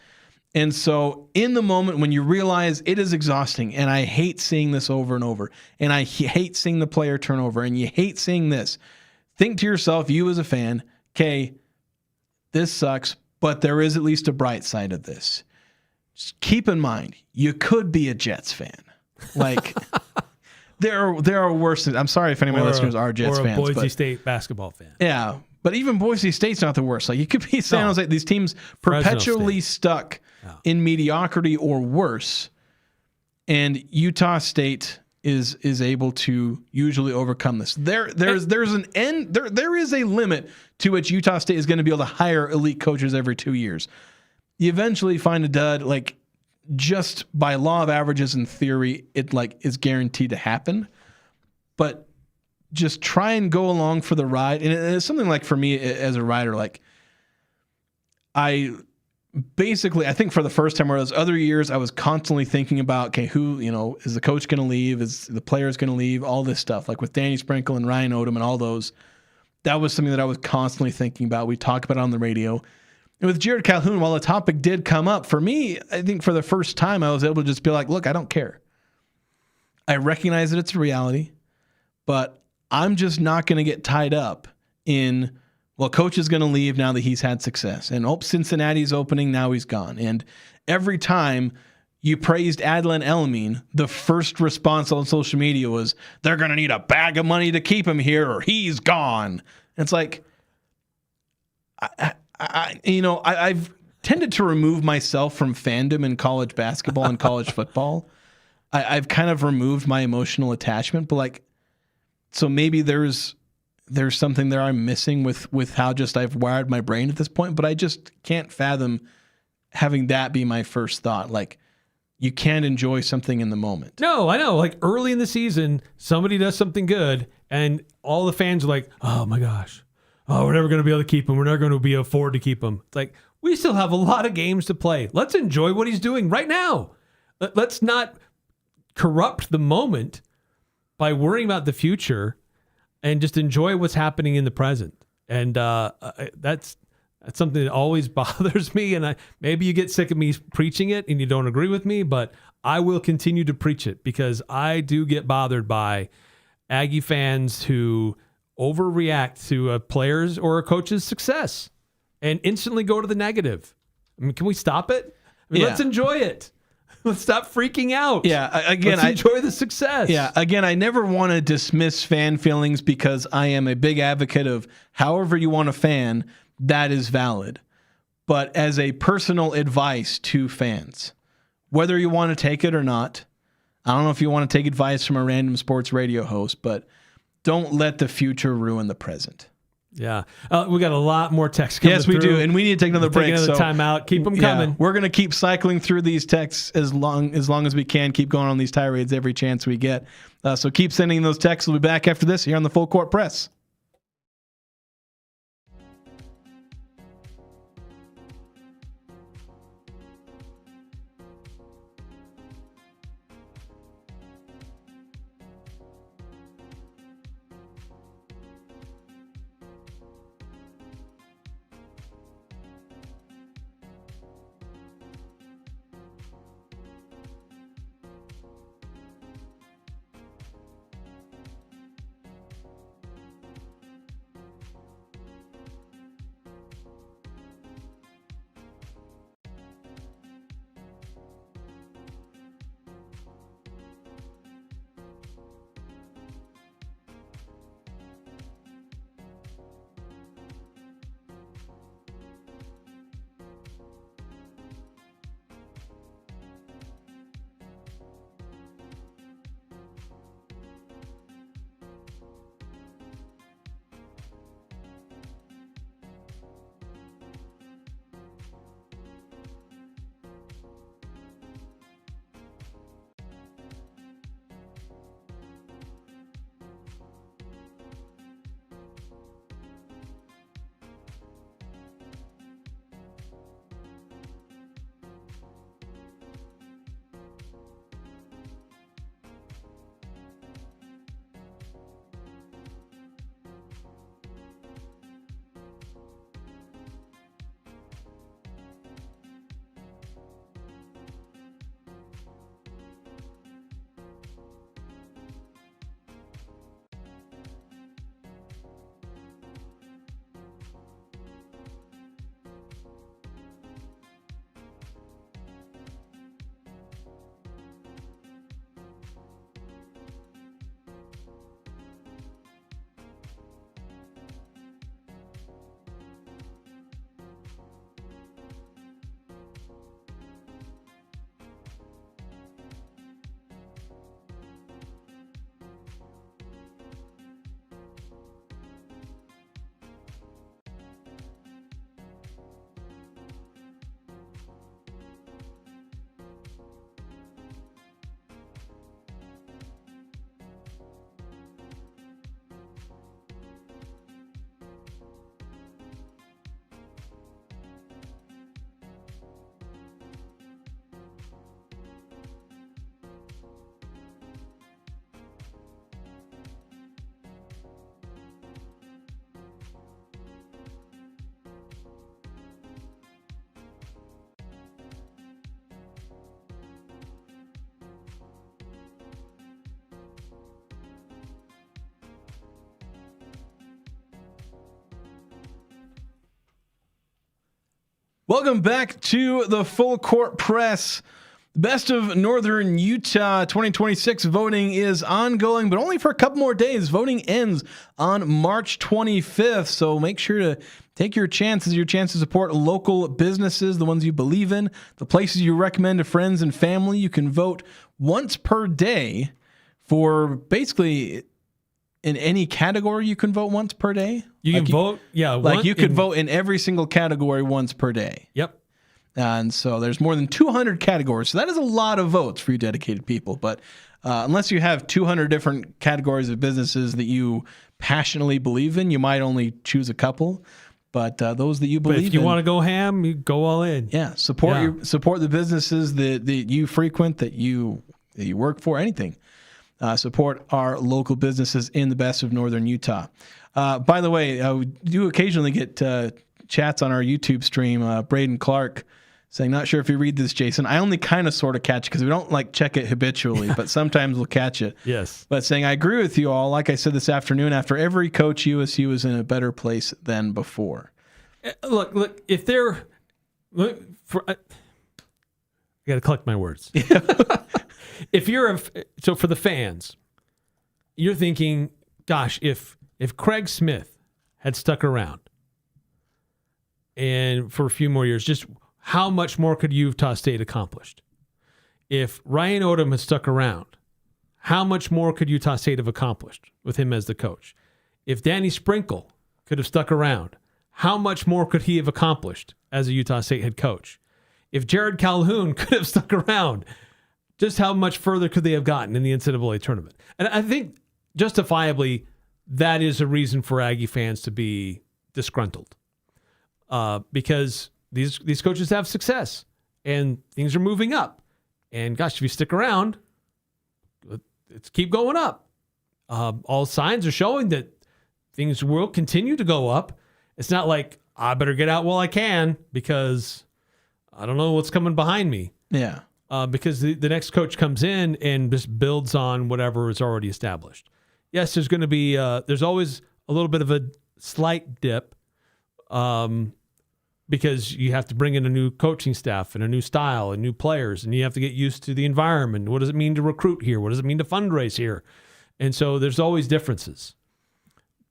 And so in the moment when you realize it is exhausting, and I hate seeing this over and over, and I hate seeing the player turnover, and you hate seeing this, think to yourself, you as a fan, okay, this sucks, but there is at least a bright side of this. Just keep in mind, you could be a Jets fan. Like, there are worse. I'm sorry if any of my listeners are Jets fans. Or a Boise State basketball fan. Yeah, but even Boise State's not the worst. Like, you could be San Jose. These teams perpetually stuck in mediocrity or worse, and Utah State is able to usually overcome this. There is a limit to which Utah State is going to be able to hire elite coaches every 2 years. You eventually find a dud, like, just by law of averages in theory, it is guaranteed to happen. But just try and go along for the ride. And it's something like, for me as a rider, like, I think for the first time, whereas other years I was constantly thinking about, okay, who, is the coach going to leave? Is the players going to leave? All this stuff, like with Danny Sprinkle and Ryan Odom and all those, that was something that I was constantly thinking about. We talk about it on the radio. And with Jerrod Calhoun, while the topic did come up, for me, I think for the first time I was able to just be like, look, I don't care. I recognize that it's a reality, but I'm just not going to get tied up in, well, coach is going to leave now that he's had success. And Cincinnati's opening, now he's gone. And every time you praised Adlan Elamine, the first response on social media was, they're going to need a bag of money to keep him here or he's gone. And it's like, I've tended to remove myself from fandom in college basketball and college football. I've kind of removed my emotional attachment, but so maybe there's something there I'm missing with how just I've wired my brain at this point, but I just can't fathom having that be my first thought. Like, you can't enjoy something in the moment. No, I know. Like, early in the season, somebody does something good, and all the fans are like, oh my gosh, oh, we're never going to be able to keep him. We're never going to be able to afford to keep him. It's like, we still have a lot of games to play. Let's enjoy what he's doing right now. Let's not corrupt the moment by worrying about the future, and just enjoy what's happening in the present. And that's That's something that always bothers me, and maybe you get sick of me preaching it and you don't agree with me, but I will continue to preach it because I do get bothered by Aggie fans who overreact to a player's or a coach's success and instantly go to the negative. I mean, can we stop it? I mean, let's enjoy it. Let's stop freaking out. Yeah, again, let's enjoy the success. Yeah, again, I never want to dismiss fan feelings because I am a big advocate of however you want to fan, that is valid. But as a personal advice to fans, whether you want to take it or not, I don't know if you want to take advice from a random sports radio host, but don't let the future ruin the present. Yeah. We got a lot more texts coming Yes, we through. do. And we need to take another break. Take another timeout. Keep them coming. We're going to keep cycling through these texts as long as we can. Keep going on these tirades every chance we get. So keep sending those texts. We'll be back after this here on the Full Court Press. Welcome back to the Full Court Press. Best of Northern Utah 2026 voting is ongoing, but only for a couple more days. Voting ends on March 25th, so make sure to take your chance to support local businesses, the ones you believe in, the places you recommend to friends and family. You can vote once per day for basically in any category. You can vote once per day. You can vote, you could vote in every single category once per day. Yep. And so there's more than 200 categories. So that is a lot of votes for you dedicated people. But unless you have 200 different categories of businesses that you passionately believe in, you might only choose a couple. But those that you believe in. But if you want to go ham, you go all in. Yeah. Support the businesses that you frequent, that you work for, anything. Support our local businesses in the best of Northern Utah. By the way, we do occasionally get chats on our YouTube stream, Braden Clark saying, not sure if you read this, Jason. I only kind of sort of catch it because we don't like check it habitually, but sometimes we'll catch it. Yes. But saying, I agree with you all. Like I said this afternoon, after every coach, USU is in a better place than before. Look, if they're, I got to collect my words. If you're, so for the fans, you're thinking, gosh, if Craig Smith had stuck around and for a few more years, just how much more could Utah State accomplished? If Ryan Odom had stuck around, how much more could Utah State have accomplished with him as the coach? If Danny Sprinkle could have stuck around, how much more could he have accomplished as a Utah State head coach? If Jerrod Calhoun could have stuck around, just how much further could they have gotten in the NCAA tournament? And I think justifiably, that is a reason for Aggie fans to be disgruntled, because these coaches have success and things are moving up. And gosh, if you stick around, it's keep going up. All signs are showing that things will continue to go up. It's not like I better get out while I can because I don't know what's coming behind me. Yeah. Because the next coach comes in and just builds on whatever is already established. Yes, there's going to be there's always a little bit of a slight dip, because you have to bring in a new coaching staff and a new style and new players, and you have to get used to the environment. What does it mean to recruit here? What does it mean to fundraise here? And so there's always differences.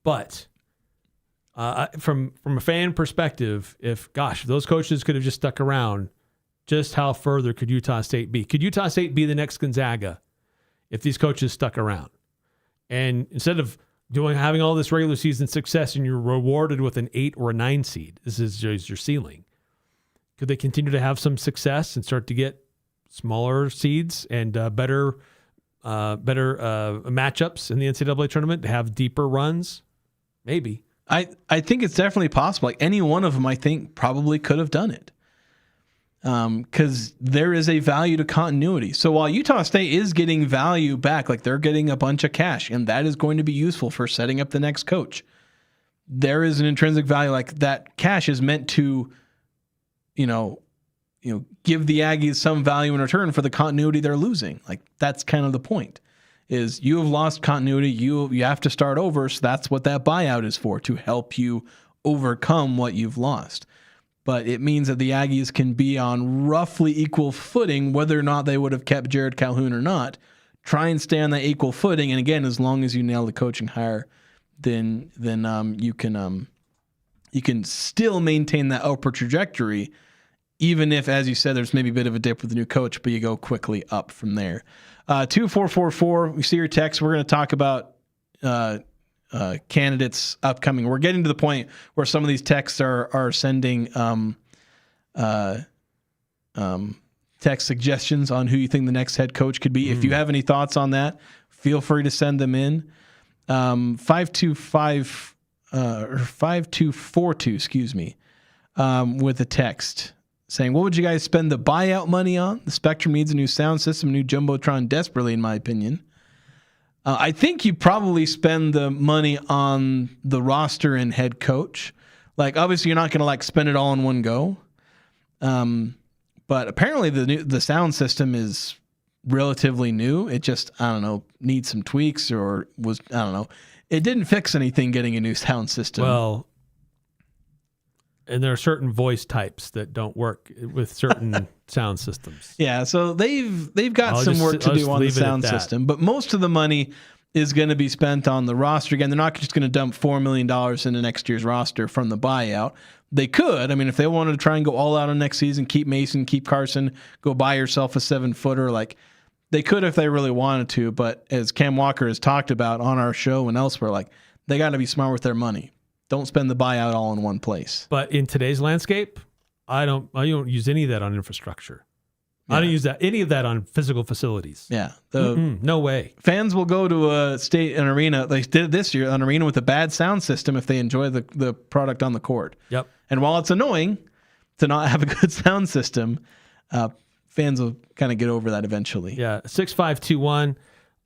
But from a fan perspective, if those coaches could have just stuck around, just how further could Utah State be? Could Utah State be the next Gonzaga if these coaches stuck around? And instead of having all this regular season success and you're rewarded with an 8 or a 9 seed, this is just your ceiling. Could they continue to have some success and start to get smaller seeds and better matchups in the NCAA tournament to have deeper runs? Maybe. I think it's definitely possible. Like any one of them, I think probably could have done it. Because there is a value to continuity. So while Utah State is getting value back, like they're getting a bunch of cash, and that is going to be useful for setting up the next coach, there is an intrinsic value. Like that cash is meant to, give the Aggies some value in return for the continuity they're losing. Like that's kind of the point. Is you have lost continuity, you have to start over. So that's what that buyout is for, to help you overcome what you've lost. But it means that the Aggies can be on roughly equal footing, whether or not they would have kept Jerrod Calhoun or not. Try and stay on that equal footing, and again, as long as you nail the coaching hire, then you can still maintain that upward trajectory, even if, as you said, there's maybe a bit of a dip with the new coach, but you go quickly up from there. 2444, we see your text. We're going to talk about candidates upcoming. We're getting to the point where some of these texts are sending text suggestions on who you think the next head coach could be. If you have any thoughts on that, feel free to send them in. 525 or 5242, excuse me, with a text saying, what would you guys spend the buyout money on? The Spectrum needs a new sound system, a new Jumbotron desperately, in my opinion. I think you probably spend the money on the roster and head coach. Like, obviously, you're not going to spend it all in one go. But apparently, the sound system is relatively new. It just, needs some tweaks, or it didn't fix anything getting a new sound system. Well, and there are certain voice types that don't work with certain sound systems. Yeah, so they've got some work to do on the sound system, but most of the money is going to be spent on the roster. Again, they're not just going to dump $4 million into next year's roster from the buyout. They could. I mean, if they wanted to try and go all out on next season, keep Mason, keep Carson, go buy yourself a 7-footer, they could if they really wanted to. But as Cam Walker has talked about on our show and elsewhere, they got to be smart with their money. Don't spend the buyout all in one place. But in today's landscape, I don't use any of that on infrastructure. Yeah. I don't use any of that on physical facilities. Yeah. No way. Fans will go to an arena. They did it this year, an arena with a bad sound system if they enjoy the product on the court. Yep. And while it's annoying to not have a good sound system, fans will kind of get over that eventually. Yeah. 6521.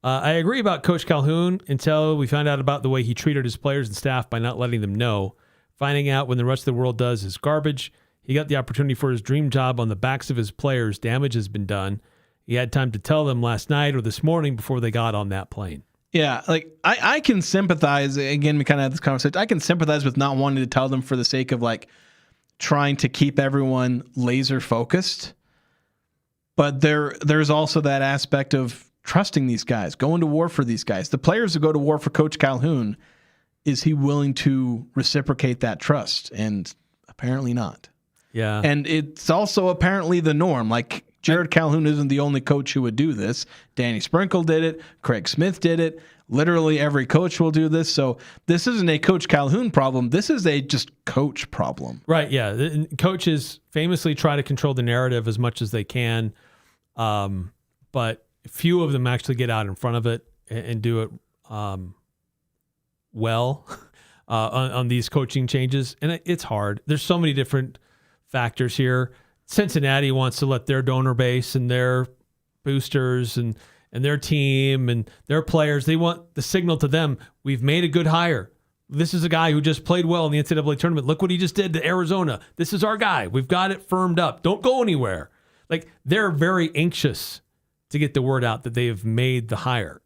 I agree about Coach Calhoun until we found out about the way he treated his players and staff by not letting them know. Finding out when the rest of the world does is garbage. He got the opportunity for his dream job on the backs of his players. Damage has been done. He had time to tell them last night or this morning before they got on that plane. Yeah, like I can sympathize. Again, we kind of had this conversation. I can sympathize with not wanting to tell them for the sake of like trying to keep everyone laser focused. But there's also that aspect of trusting these guys, going to war for these guys. The players who go to war for Coach Calhoun, is he willing to reciprocate that trust? And apparently not. Yeah. And it's also apparently the norm. Like Jerrod Calhoun isn't the only coach who would do this. Danny Sprinkle did it. Craig Smith did it. Literally every coach will do this. So this isn't a Coach Calhoun problem. This is a just coach problem. Right, yeah. Coaches famously try to control the narrative as much as they can, but few of them actually get out in front of it and do it well on these coaching changes. And it's hard. There's so many different factors here. Cincinnati wants to let their donor base and their boosters and their team and their players, they want the signal to them, we've made a good hire. This is a guy who just played well in the NCAA tournament. Look what he just did to Arizona. This is our guy. We've got it firmed up. Don't go anywhere. Like, they're very anxious to get the word out that they have made the hire.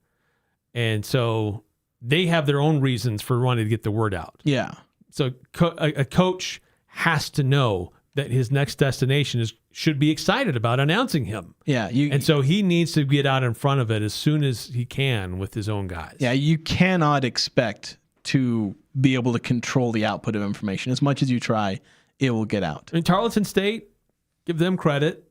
And so they have their own reasons for wanting to get the word out. Yeah. So a coach has to know that his next destination should be excited about announcing him. Yeah. And so he needs to get out in front of it as soon as he can with his own guys. Yeah, you cannot expect to be able to control the output of information. As much as you try, it will get out. I mean, Tarleton State, give them credit.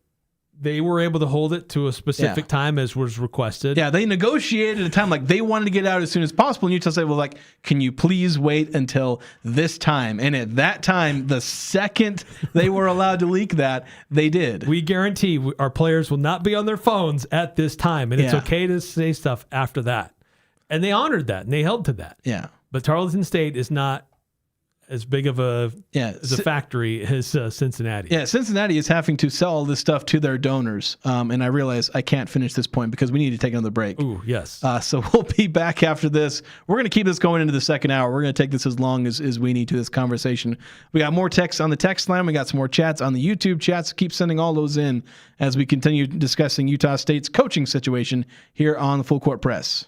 They were able to hold it to a specific time as was requested. Yeah, they negotiated a time like they wanted to get out as soon as possible. And Utah said, well, like, can you please wait until this time? And at that time, the second they were allowed to leak that, they did. We guarantee our players will not be on their phones at this time. And it's okay to say stuff after that. And they honored that and they held to that. Yeah. But Tarleton State is not as big of a factory as Cincinnati. Yeah, Cincinnati is having to sell all this stuff to their donors. And I realize I can't finish this point because we need to take another break. Ooh, yes. So we'll be back after this. We're going to keep this going into the second hour. We're going to take this as long as we need to this conversation. We got more texts on the text line. We got some more chats on the YouTube chats. Keep sending all those in as we continue discussing Utah State's coaching situation here on the Full Court Press.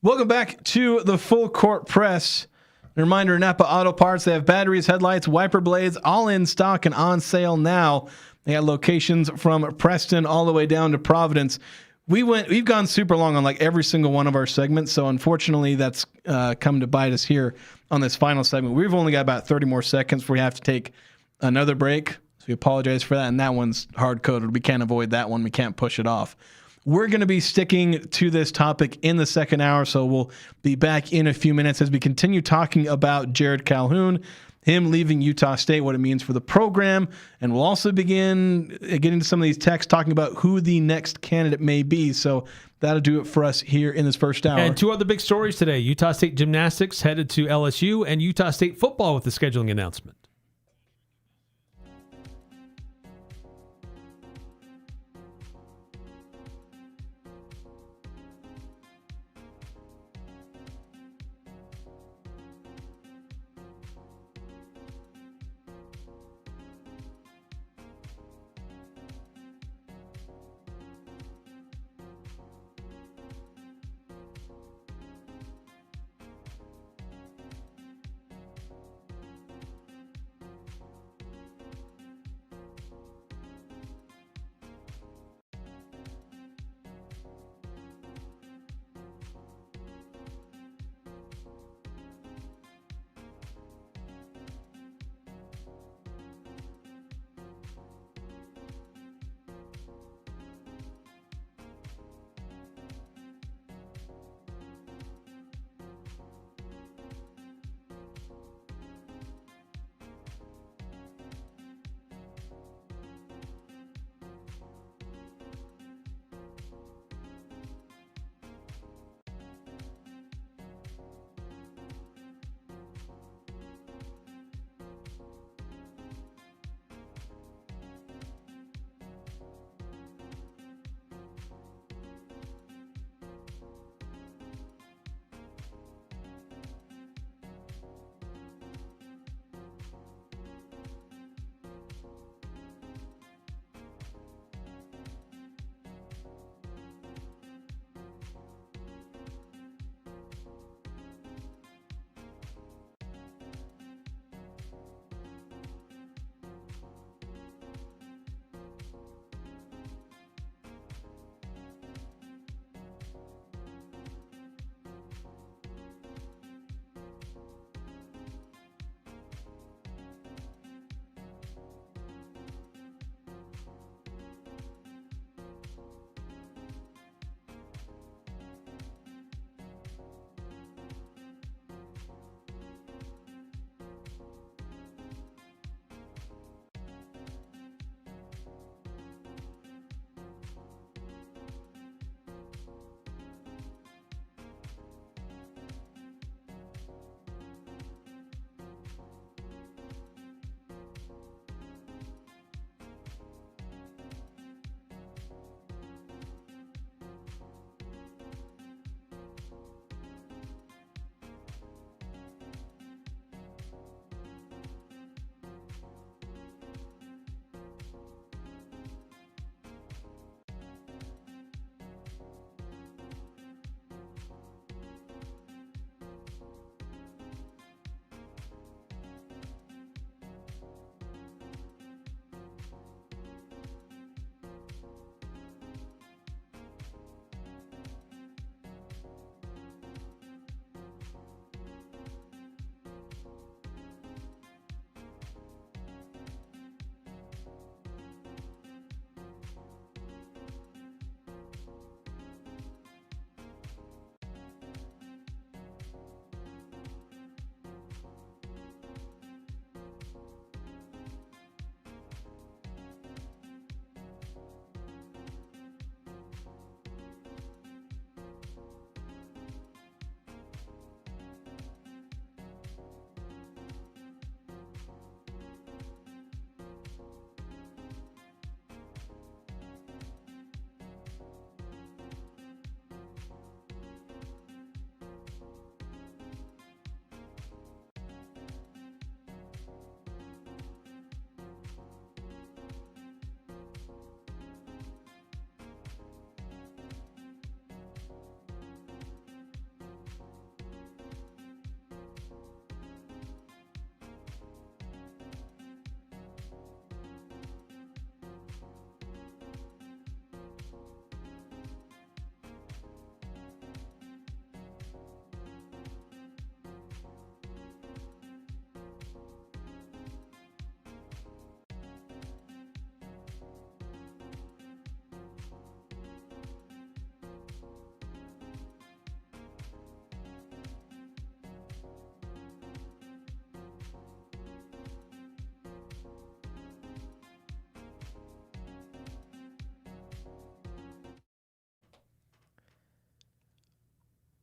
Welcome back to the Full Court Press. A reminder, Napa Auto Parts, they have batteries, headlights, wiper blades, all in stock and on sale now. They got locations from Preston all the way down to Providence. We've gone super long on like every single one of our segments, so unfortunately that's come to bite us here on this final segment. We've only got about 30 more seconds before we have to take another break, so we apologize for that, and that one's hard-coded. We can't avoid that one. We can't push it off. we're going to be sticking to this topic in the second hour, so we'll be back in a few minutes as we continue talking about Jerrod Calhoun, him leaving Utah State, what it means for the program, and we'll also begin getting to some of these texts talking about who the next candidate may be. So that'll do it for us here in this first hour. And two other big stories today. Utah State gymnastics headed to LSU, and Utah State football with the scheduling announcement.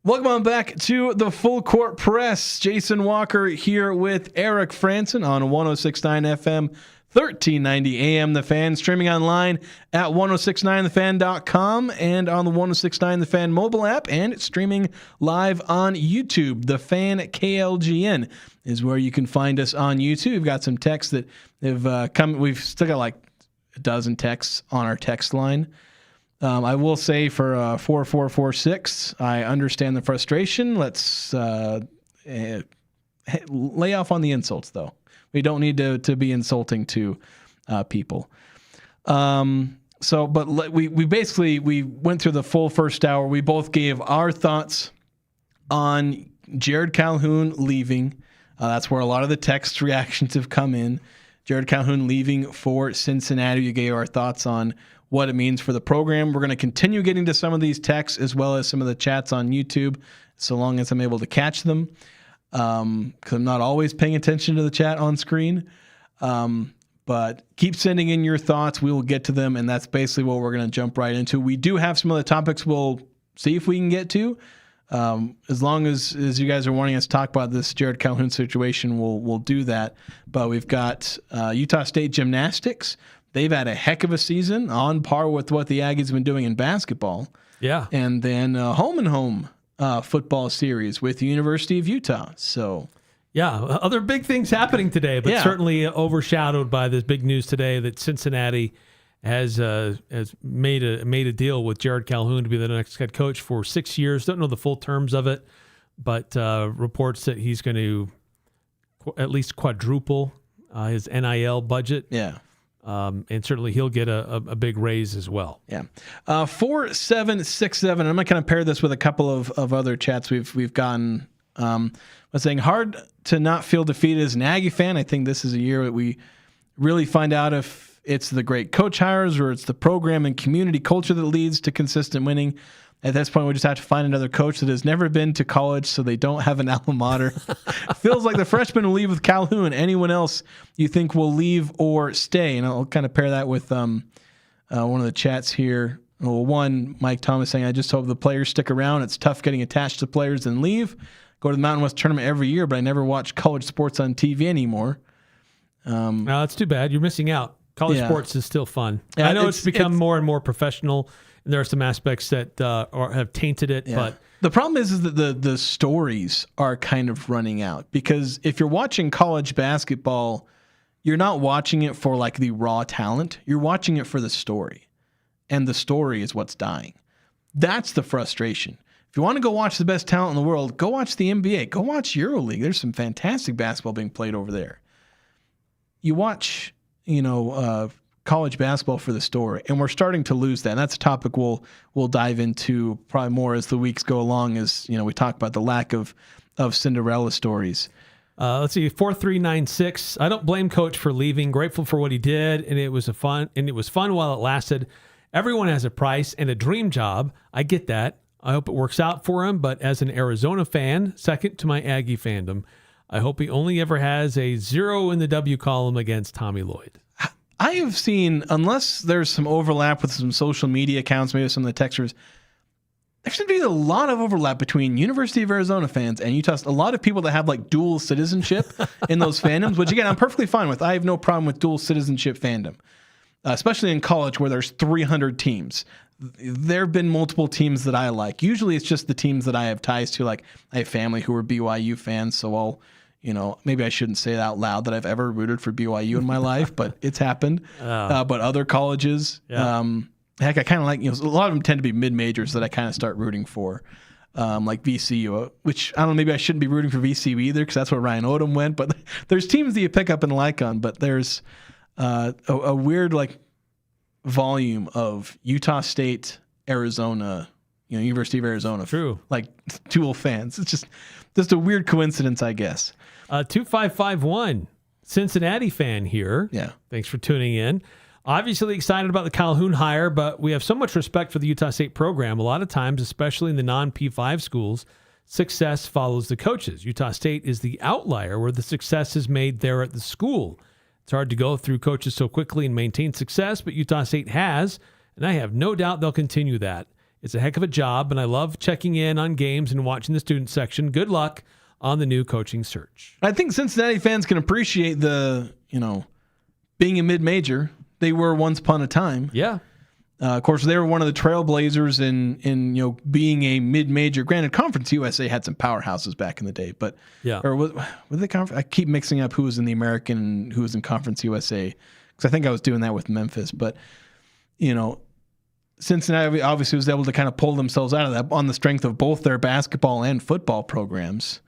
Welcome on back to the Full Court Press. Jason Walker here with Eric Frandsen on 106.9 FM, 1390 AM The Fan, streaming online at 1069thefan.com and on the 1069 The Fan mobile app, and streaming live on YouTube. The Fan KLGN is where you can find us on YouTube. We've got some texts that have come. We've still got like a dozen texts on our text line. I will say for 4446, I understand the frustration. Let's lay off on the insults, though. We don't need to be insulting to people. But we went through the full first hour. We both gave our thoughts on Jerrod Calhoun leaving. That's where a lot of the text reactions have come in. Jerrod Calhoun leaving for Cincinnati. You gave our thoughts on what it means for the program. We're going to continue getting to some of these texts as well as some of the chats on YouTube, so long as I'm able to catch them, because I'm not always paying attention to the chat on screen. But keep sending in your thoughts. We will get to them, and that's basically what we're going to jump right into. We do have some other topics we'll see if we can get to. As long as you guys are wanting us to talk about this Jerrod Calhoun situation, we'll do that. But we've got Utah State gymnastics. They've had a heck of a season, on par with what the Aggies have been doing in basketball. Yeah. And then home and home football series with the University of Utah. So, yeah, other big things happening today, but certainly overshadowed by this big news today that Cincinnati has made a deal with Jerrod Calhoun to be the next head coach for 6 years. Don't know the full terms of it, but reports that he's going to at least quadruple his NIL budget. Yeah. And certainly he'll get a big raise as well. Yeah. 4767. I'm going to kind of pair this with a couple of other chats we've gotten. Was saying hard to not feel defeated as an Aggie fan. I think this is a year that we really find out if it's the great coach hires or it's the program and community culture that leads to consistent winning. At this point, we just have to find another coach that has never been to college, so they don't have an alma mater. Feels like the freshman will leave with Calhoun. Anyone else you think will leave or stay? And I'll kind of pair that with one of the chats here. Well, one, Mike Thomas saying, I just hope the players stick around. It's tough getting attached to players and leave. Go to the Mountain West tournament every year, but I never watch college sports on TV anymore. No, that's too bad. You're missing out. College sports is still fun. Yeah, I know it's become more and more professional. There are some aspects that have tainted it, but the problem is that the stories are kind of running out, because if you're watching college basketball, you're not watching it for like the raw talent. You're watching it for the story, and the story is what's dying. That's the frustration. If you want to go watch the best talent in the world, go watch the NBA. Go watch EuroLeague. There's some fantastic basketball being played over there. You watch, college basketball for the story, and we're starting to lose that. And that's a topic we'll dive into probably more as the weeks go along, as we talk about the lack of Cinderella stories. Let's see, 4396. I don't blame Coach for leaving. Grateful for what he did, and it was fun while it lasted. Everyone has a price and a dream job. I get that. I hope it works out for him. But as an Arizona fan, second to my Aggie fandom, I hope he only ever has a 0 in the W column against Tommy Lloyd. I have seen, unless there's some overlap with some social media accounts, maybe some of the texters, there seems to be a lot of overlap between University of Arizona fans and Utah. A lot of people that have like dual citizenship in those fandoms, which again, I'm perfectly fine with. I have no problem with dual citizenship fandom, especially in college where there's 300 teams. There have been multiple teams that I like. Usually it's just the teams that I have ties to. Like I have family who are BYU fans, so I'll maybe I shouldn't say it out loud that I've ever rooted for BYU in my life, but it's happened. But other colleges, heck, I kind of like, a lot of them tend to be mid-majors that I kind of start rooting for, like VCU, which I don't know, maybe I shouldn't be rooting for VCU either because that's where Ryan Odom went. But there's teams that you pick up and like on, but there's a weird like volume of Utah State, Arizona, University of Arizona. True. Like dual fans. It's just a weird coincidence, I guess. 2551, Cincinnati fan here. Yeah. Thanks for tuning in. Obviously excited about the Calhoun hire, but we have so much respect for the Utah State program. A lot of times, especially in the non-P5 schools, success follows the coaches. Utah State is the outlier where the success is made there at the school. It's hard to go through coaches so quickly and maintain success, but Utah State has, and I have no doubt they'll continue that. It's a heck of a job, and I love checking in on games and watching the student section. Good luck on the new coaching search. I think Cincinnati fans can appreciate the, being a mid-major. They were once upon a time. Yeah. Of course, they were one of the trailblazers in being a mid-major. Granted, Conference USA had some powerhouses back in the day, but was the conference? I keep mixing up who was in the American and who was in Conference USA because I think I was doing that with Memphis. But Cincinnati obviously was able to kind of pull themselves out of that on the strength of both their basketball and football programs.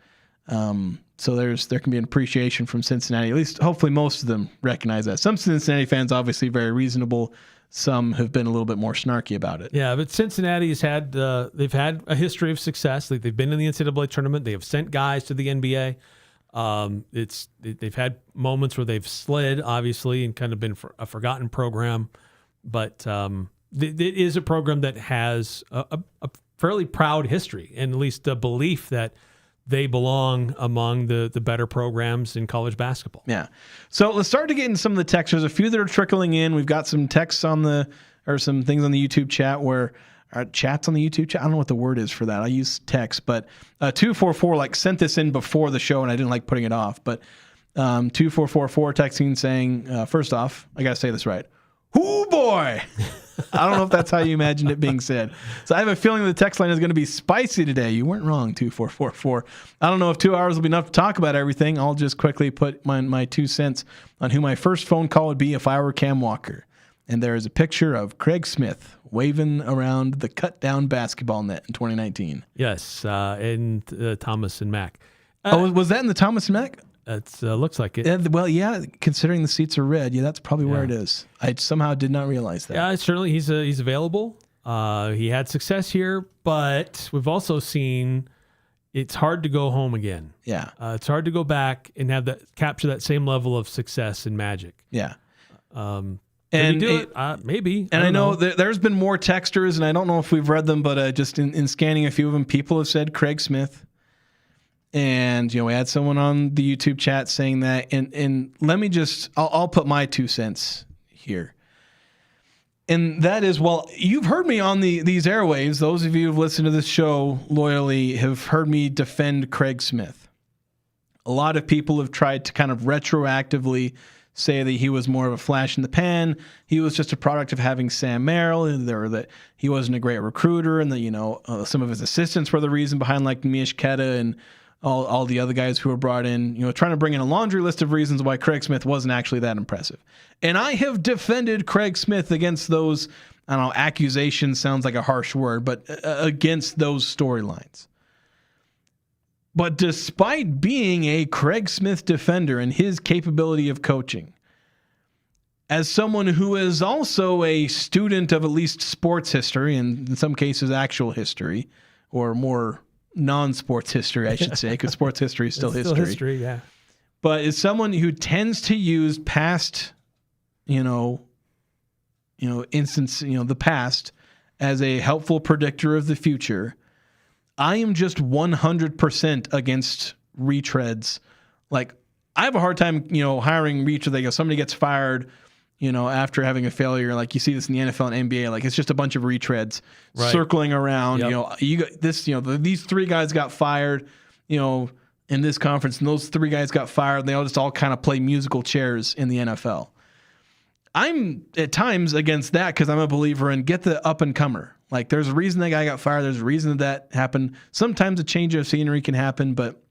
So there can be an appreciation from Cincinnati. At least, hopefully, most of them recognize that. Some Cincinnati fans, obviously, very reasonable. Some have been a little bit more snarky about it. Yeah, but Cincinnati has had they've had a history of success. They've been in the NCAA tournament. They have sent guys to the NBA. They've had moments where they've slid, obviously, and kind of been a forgotten program. But it is a program that has a fairly proud history, and at least a belief that they belong among the better programs in college basketball. Yeah. So let's start to get into some of the texts. There's a few that are trickling in. We've got some texts or some things on the YouTube chat where chats on the YouTube chat. I don't know what the word is for that. I use text, but 244 sent this in before the show and I didn't like putting it off. But 2444 texting saying, first off, I got to say this right. Hoo boy. I don't know if that's how you imagined it being said. So I have a feeling the text line is going to be spicy today. You weren't wrong, 2444. I don't know if 2 hours will be enough to talk about everything. I'll just quickly put my 2 cents on who my first phone call would be if I were Cam Walker. And there is a picture of Craig Smith waving around the cut-down basketball net in 2019. Yes, and Thomas and Mack. Was that in the Thomas and Mack? It looks like it. Yeah, considering the seats are red, that's probably where it is. I somehow did not realize that. Yeah, certainly he's available. He had success here, but we've also seen it's hard to go home again. Yeah. It's hard to go back and capture that same level of success and magic. Yeah. And do it? Maybe. And I know there's been more texters, and I don't know if we've read them, but just in scanning a few of them, people have said Craig Smith. And, we had someone on the YouTube chat saying that, and let me I'll put my 2 cents here. And that is, you've heard me on these airwaves. Those of you who've listened to this show loyally have heard me defend Craig Smith. A lot of people have tried to kind of retroactively say that he was more of a flash in the pan. He was just a product of having Sam Merrill, and that he wasn't a great recruiter, and that, some of his assistants were the reason behind Mish Keta and all the other guys who were brought in, trying to bring in a laundry list of reasons why Craig Smith wasn't actually that impressive. And I have defended Craig Smith against those, I don't know, accusations sounds like a harsh word, but against those storylines. But despite being a Craig Smith defender and his capability of coaching, as someone who is also a student of at least sports history, and in some cases actual history, or more non-sports history, I should say, because sports history is still history. Still history, yeah. But as someone who tends to use past, the past as a helpful predictor of the future, I am just 100% against retreads. I have a hard time, hiring retreads. Somebody gets fired, after having a failure, you see this in the NFL and NBA, it's just a bunch of retreads circling around. Yep. These 3 guys got fired, in this conference, and those 3 guys got fired. And they all kind of play musical chairs in the NFL. I'm at times against that because I'm a believer in get the up and comer. There's a reason that guy got fired. There's a reason that happened. Sometimes a change of scenery can happen, but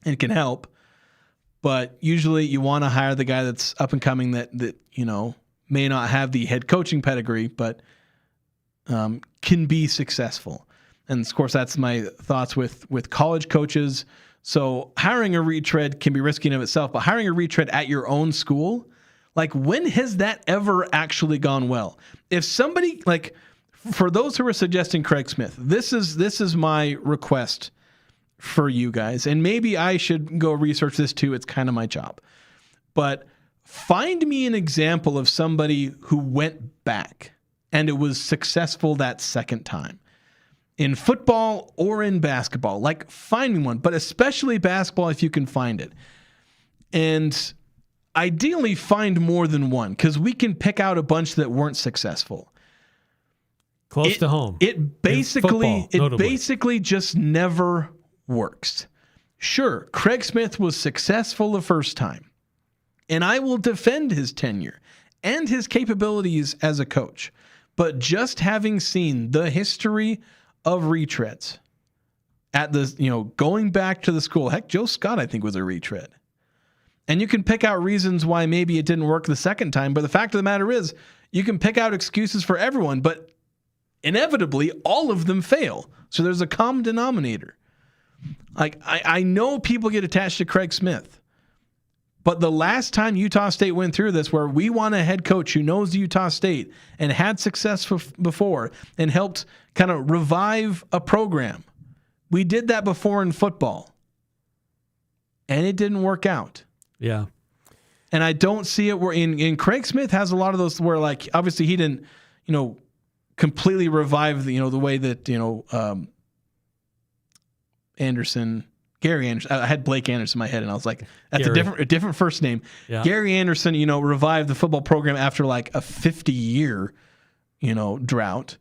it can help. But usually you want to hire the guy that's up and coming that may not have the head coaching pedigree, but can be successful. And of course, that's my thoughts with college coaches. So hiring a retread can be risky in of itself, but hiring a retread at your own school, when has that ever actually gone well? If somebody for those who are suggesting Craig Smith, this is my request for you guys, and maybe I should go research this too. It's kind of my job, but find me an example of somebody who went back and it was successful that second time in football or in basketball. Find me one, but especially basketball if you can find it, and ideally find more than one because we can pick out a bunch that weren't successful. Close to home. It basically just never works. Sure, Craig Smith was successful the first time, and I will defend his tenure and his capabilities as a coach. But just having seen the history of retreads at the, going back to the school, heck, Joe Scott, I think, was a retread. And you can pick out reasons why maybe it didn't work the second time. But the fact of the matter is, you can pick out excuses for everyone, but inevitably, all of them fail. So there's a common denominator. Like, I know people get attached to Craig Smith, but the last time Utah State went through this, where we want a head coach who knows Utah State and had success before and helped kind of revive a program, we did that before in football, and it didn't work out. Yeah. And I don't see it where in Craig Smith has a lot of those where, like, obviously he didn't, completely revive the way that, Gary Anderson. I had Blake Anderson in my head, and I was like, that's a different first name. Yeah. Gary Anderson, revived the football program after like a 50-year, drought.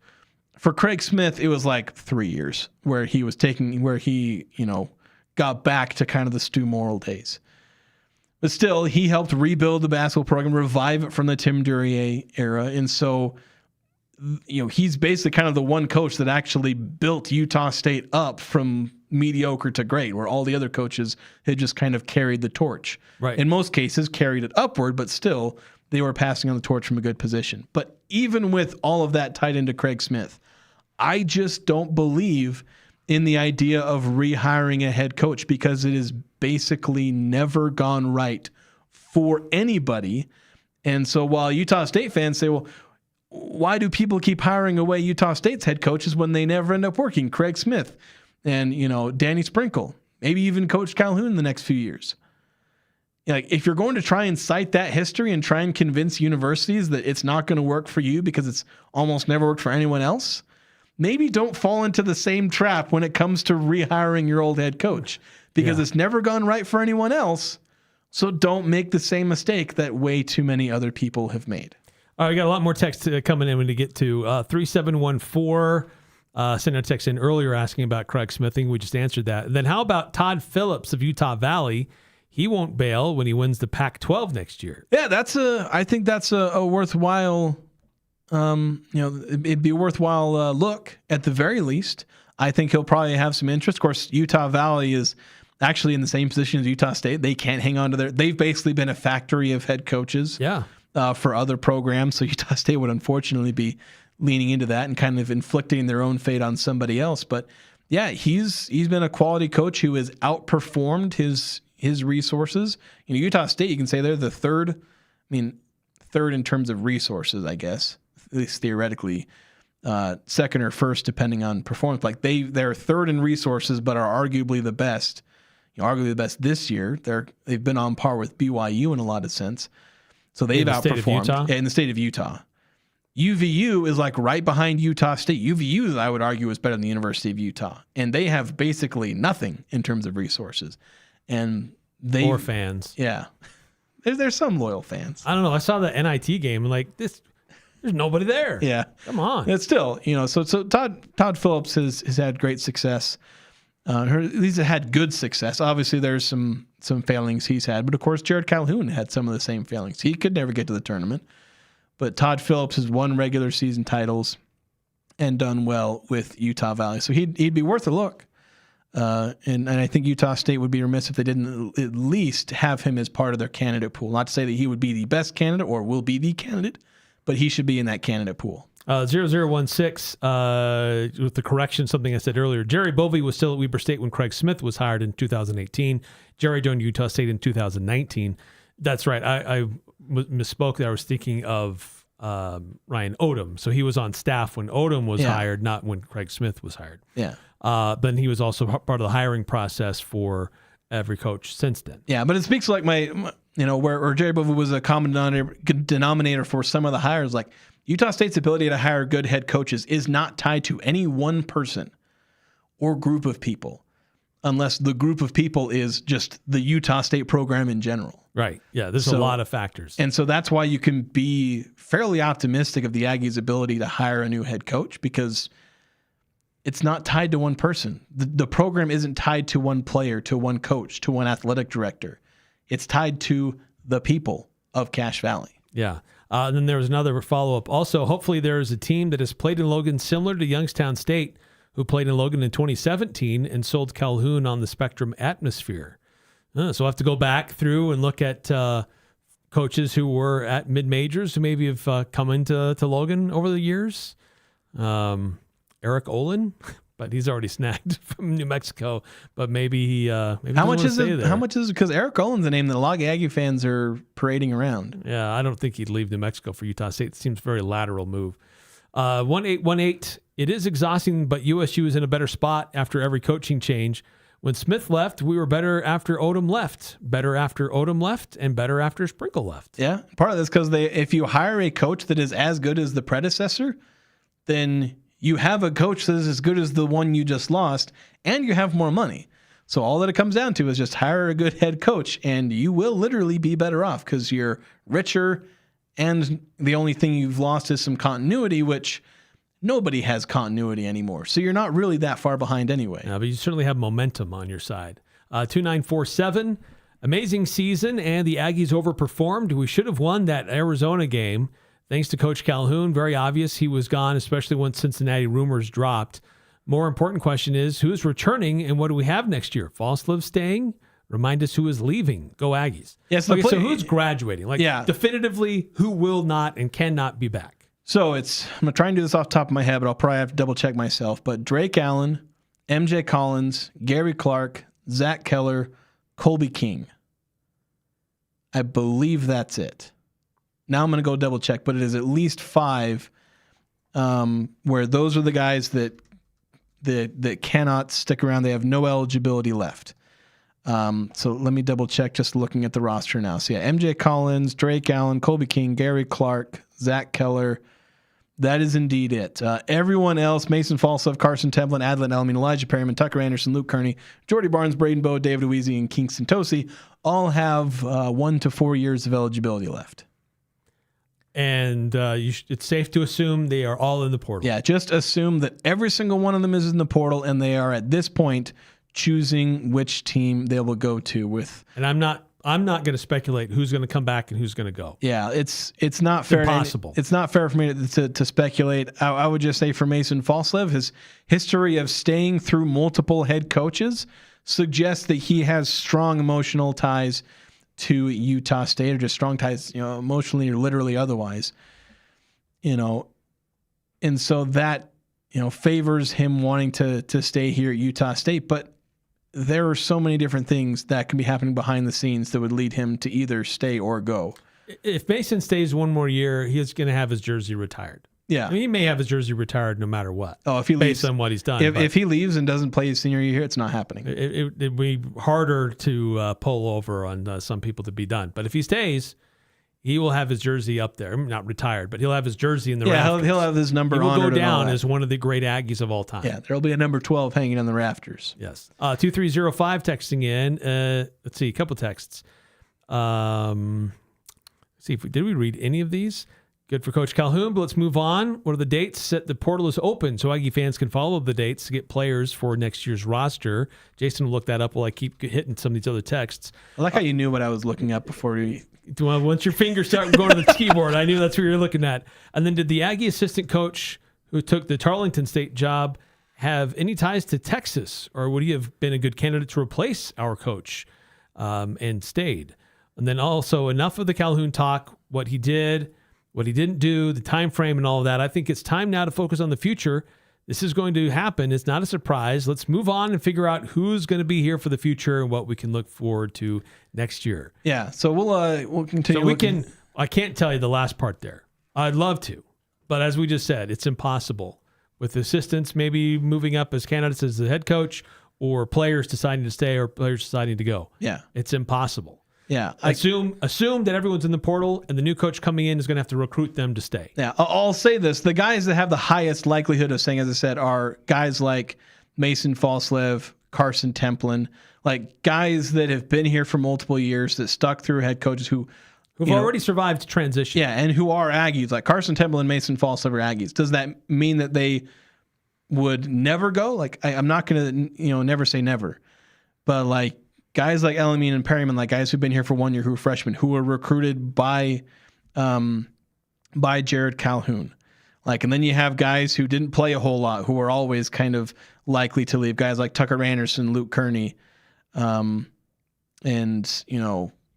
For Craig Smith, it was like 3 years where he got back to kind of the Stu Morrill days. But still, he helped rebuild the basketball program, revive it from the Tim Duryea era. And so, he's basically kind of the one coach that actually built Utah State up from mediocre to great, where all the other coaches had just kind of carried the torch. Right. In most cases, carried it upward, but still, they were passing on the torch from a good position. But even with all of that tied into Craig Smith, I just don't believe in the idea of rehiring a head coach, because it has basically never gone right for anybody. And so while Utah State fans say, well, why do people keep hiring away Utah State's head coaches when they never end up working? Craig Smith and, Danny Sprinkle, maybe even Coach Calhoun in the next few years. Like, if you're going to try and cite that history and try and convince universities that it's not going to work for you because it's almost never worked for anyone else, maybe don't fall into the same trap when it comes to rehiring your old head coach, because it's never gone right for anyone else. So don't make the same mistake that way too many other people have made. All right, we got a lot more text coming in when we get to 3714. Sent a text in earlier asking about Craig Smith. I think we just answered that. Then how about Todd Phillips of Utah Valley? He won't bail when he wins the Pac-12 next year. Yeah, I think that's a worthwhile. It'd be a worthwhile look at the very least. I think he'll probably have some interest. Of course, Utah Valley is actually in the same position as Utah State. They can't hang on to they've basically been a factory of head coaches. Yeah. For other programs. So Utah State would unfortunately be leaning into that and kind of inflicting their own fate on somebody else. But yeah, he's been a quality coach who has outperformed his resources. Utah State, you can say they're the third in terms of resources, I guess, at least theoretically, second or first, depending on performance. Like they're third in resources, but are arguably the best. Arguably the best this year. They've been on par with BYU in a lot of sense. So they've outperformed in the state of Utah. UVU is like right behind Utah State. UVU, I would argue, is better than the University of Utah. And they have basically nothing in terms of resources. And or fans. Yeah. There's some loyal fans. I don't know. I saw the NIT game and there's nobody there. Yeah. Come on. It's still, so Todd Phillips has had great success. At least it had good success. Obviously, there's some failings he's had, but of course, Jerrod Calhoun had some of the same failings. He could never get to the tournament, but Todd Phillips has won regular season titles and done well with Utah Valley, so he'd be worth a look. And I think Utah State would be remiss if they didn't at least have him as part of their candidate pool. Not to say that he would be the best candidate or will be the candidate, but he should be in that candidate pool. 0016 with the correction, something I said earlier. Jerry Bovee was still at Weber State when Craig Smith was hired in 2018. Jerry joined Utah State in 2019. That's right. I misspoke there. I was thinking of Ryan Odom. So he was on staff when Odom was hired, not when Craig Smith was hired. Yeah. Then he was also part of the hiring process for every coach since then. Yeah, but it speaks like where Jerry Bovee was a common denominator for some of the hires, like Utah State's ability to hire good head coaches is not tied to any one person or group of people. unless the group of people is just the Utah State program in general. Right. Yeah, there's a lot of factors. And so that's why you can be fairly optimistic of the Aggies' ability to hire a new head coach, because it's not tied to one person. The program isn't tied to one player, to one coach, to one athletic director. It's tied to the people of Cache Valley. Yeah. And then there was another follow-up. Also, hopefully there is a team that has played in Logan similar to Youngstown State, who played in Logan in 2017 and sold Calhoun on the Spectrum atmosphere. So we'll have to go back through and look at coaches who were at mid-majors who maybe have come into Logan over the years. Eric Olin, but he's already snagged from New Mexico. But maybe he maybe how much is it? How much is it? Because Eric Olin's a name that a lot of Aggie fans are parading around. Yeah, I don't think he'd leave New Mexico for Utah State. It seems a very lateral move. 1818. It is exhausting, but USU is in a better spot after every coaching change. When Smith left, we were better after Odom left, better after Odom left, and better after Sprinkle left. Yeah, part of this because if you hire a coach that is as good as the predecessor, then you have a coach that is as good as the one you just lost, and you have more money. So all that it comes down to is just hire a good head coach, and you will literally be better off because you're richer, and the only thing you've lost is some continuity, which nobody has continuity anymore. So you're not really that far behind anyway. Yeah, but you certainly have momentum on your side. 2947, amazing season, and the Aggies overperformed. We should have won that Arizona game. Thanks to Coach Calhoun. Very obvious he was gone, especially when Cincinnati rumors dropped. More important question is, who's returning and what do we have next year? Falslev staying? Remind us who is leaving. Go Aggies. Yes, okay, so who's graduating? Yeah. Definitively, who will not and cannot be back? So I'm going to try and do this off the top of my head, but I'll probably have to double check myself. But Drake Allen, MJ Collins, Gary Clark, Zach Keller, Colby King. I believe that's it. Now I'm going to go double check, but it is at least 5 where those are the guys that cannot stick around. They have no eligibility left. So let me double check just looking at the roster now. So yeah, MJ Collins, Drake Allen, Colby King, Gary Clark, Zach Keller. That is indeed it. Everyone else, Mason Falslev, Carson Templin, Adlin Elmin, Elijah Perryman, Tucker Anderson, Luke Kearney, Jordy Barnes, Braden Bowe, David Weezy, and Kingston Tosi all have 1 to 4 years of eligibility left. And it's safe to assume they are all in the portal. Yeah, just assume that every single one of them is in the portal, and they are at this point choosing which team they will go to with. And I'm not going to speculate who's going to come back and who's going to go. Yeah, it's not fair. Impossible. It's not fair for me to speculate. I would just say for Mason Falslev, his history of staying through multiple head coaches suggests that he has strong emotional ties to Utah State, or just strong ties, emotionally or literally otherwise. And so that favors him wanting to stay here at Utah State, but there are so many different things that can be happening behind the scenes that would lead him to either stay or go. If Mason stays one more year, he's going to have his jersey retired. Yeah. I mean, he may have his jersey retired no matter what. Oh, if he leaves, based on what he's done. If he leaves and doesn't play his senior year here, it's not happening. It'd be harder to pull over on some people to be done. But if he stays, he will have his jersey up there. Not retired, but he'll have his jersry in the rafters. He'll have his number honored. He will go down as one of the great Aggies of all time. Yeah, there'll be a number 12 hanging on the rafters. Yes. 2305 texting in. Let's see, a couple texts. See, did we read any of these? Good for Coach Calhoun, but let's move on. What are the dates? The portal is open, so Aggie fans can follow the dates to get players for next year's roster. Jason will look that up while I keep hitting some of these other texts. I like how you knew what I was looking up before we... Well, once your fingers start going to the keyboard, I knew that's what you were looking at. And then did the Aggie assistant coach who took the Tarleton State job have any ties to Texas, or would he have been a good candidate to replace our coach and stayed? And then also enough of the Calhoun talk, what he did, what he didn't do, the time frame and all of that. I think it's time now to focus on the future. This is going to happen. It's not a surprise. Let's move on and figure out who's going to be here for the future and what we can look forward to next year. Yeah, so we'll continue. So we can. I can't tell you the last part there. I'd love to, but as we just said, it's impossible with assistants maybe moving up as candidates as the head coach, or players deciding to stay or players deciding to go. Yeah, it's impossible. Yeah, assume that everyone's in the portal and the new coach coming in is going to have to recruit them to stay. Yeah, I'll say this: the guys that have the highest likelihood of staying, as I said, are guys like Mason Falslev, Carson Templin, like guys that have been here for multiple years that stuck through, head coaches who've already survived transition. Yeah, and who are Aggies, like Carson Templin and Mason Falls are Aggies. Does that mean that they would never go? Like, I'm not going to, never say never. But like guys like Elamine and Perryman, like guys who've been here for 1 year, who are freshmen, who were recruited by Jerrod Calhoun. Like, and then you have guys who didn't play a whole lot, who are always kind of likely to leave. Guys like Tucker Anderson, Luke Kearney, and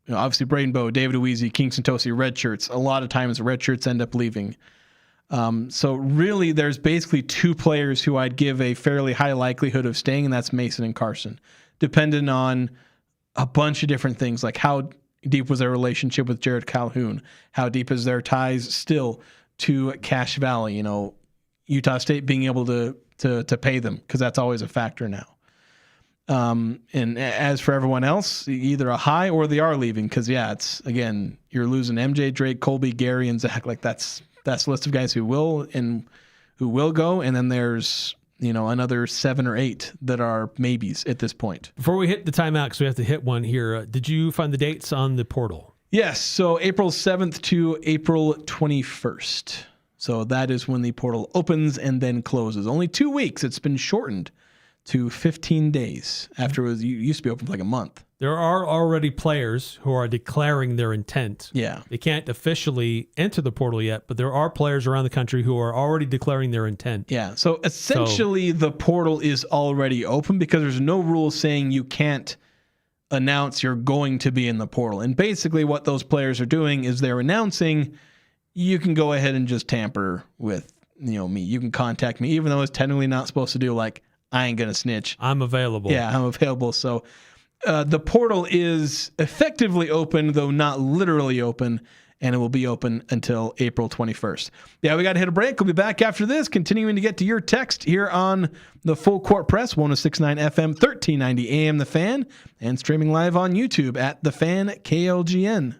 obviously Braden Bowe, David Uweezy, Kingston Tosi, red shirts. A lot of times red shirts end up leaving. So really, there's basically 2 players who I'd give a fairly high likelihood of staying, and that's Mason and Carson, depending on a bunch of different things, like how deep was their relationship with Jerrod Calhoun, how deep is their ties still to Cache Valley, Utah State being able to pay them, because that's always a factor now. And as for everyone else, either a high or they are leaving, because it's, again, you're losing MJ, Drake, Colby, Gary, and Zach. Like that's a list of guys who will go, and then there's another 7 or 8 that are maybes at this point. Before we hit the timeout, because we have to hit one here, did you find the dates on the portal? Yes, so April 7th to April 21st. So that is when the portal opens and then closes. Only 2 weeks. It's been shortened to 15 days after it used to be open for like a month. There are already players who are declaring their intent. Yeah. They can't officially enter the portal yet, but there are players around the country who are already declaring their intent. Yeah, so essentially the portal is already open, because there's no rule saying you can't announce you're going to be in the portal. And basically what those players are doing is they're announcing, you can go ahead and just tamper with me. You can contact me, even though it's technically not supposed to do, like, I ain't going to snitch. I'm available. Yeah, I'm available. So the portal is effectively open, though not literally open, and it will be open until April 21st. Yeah, we got to hit a break. We'll be back after this, continuing to get to your text here on the Full Court Press, 106.9 FM, 1390 AM The Fan, and streaming live on YouTube at The Fan KLGN.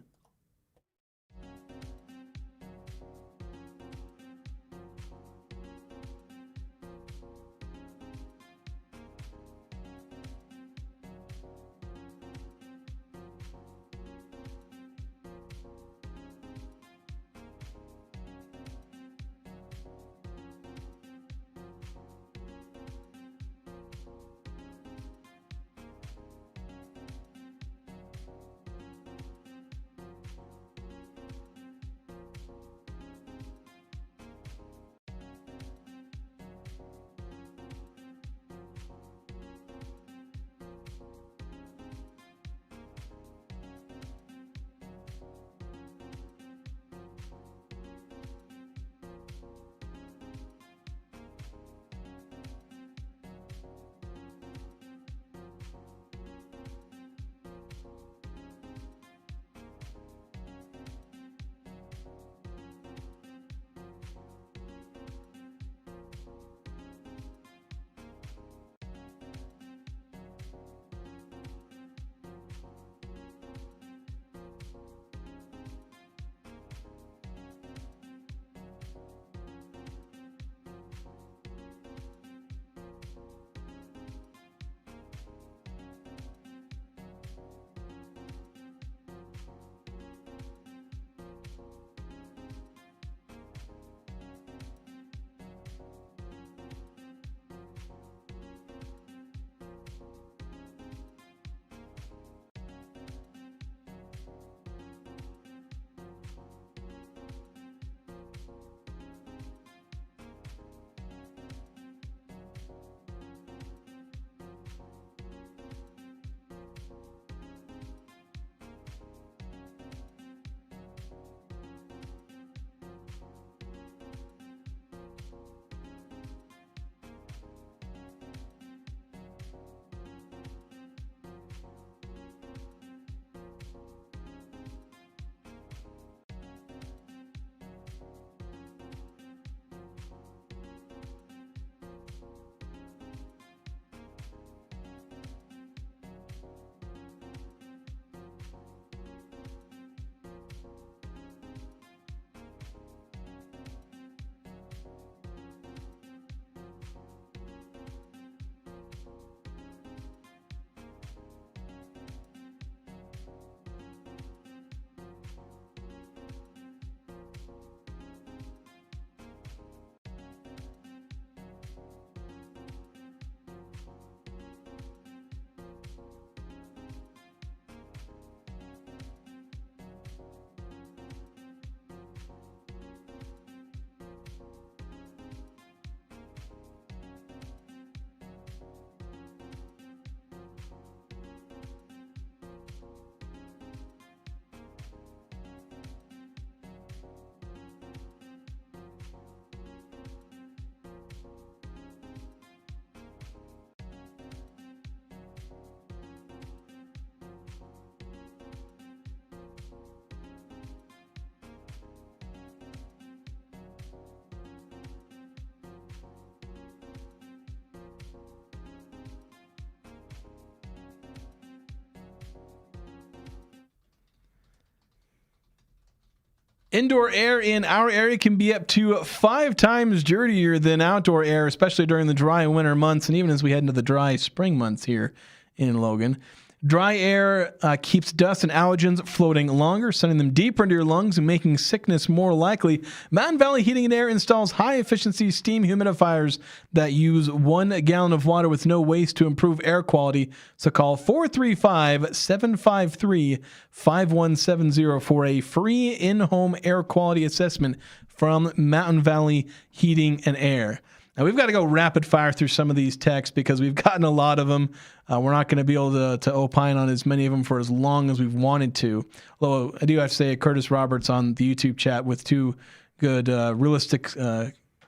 Indoor air in our area can be up to 5 times dirtier than outdoor air, especially during the dry winter months and even as we head into the dry spring months here in Logan. Dry air keeps dust and allergens floating longer, sending them deeper into your lungs and making sickness more likely. Mountain Valley Heating and Air installs high-efficiency steam humidifiers that use 1 gallon of water with no waste to improve air quality. So call 435-753-5170 for a free in-home air quality assessment from Mountain Valley Heating and Air. Now, we've got to go rapid fire through some of these texts because we've gotten a lot of them. We're not going to be able to opine on as many of them for as long as we've wanted to. Although I do have to say, Curtis Roberts on the YouTube chat with 2 good realistic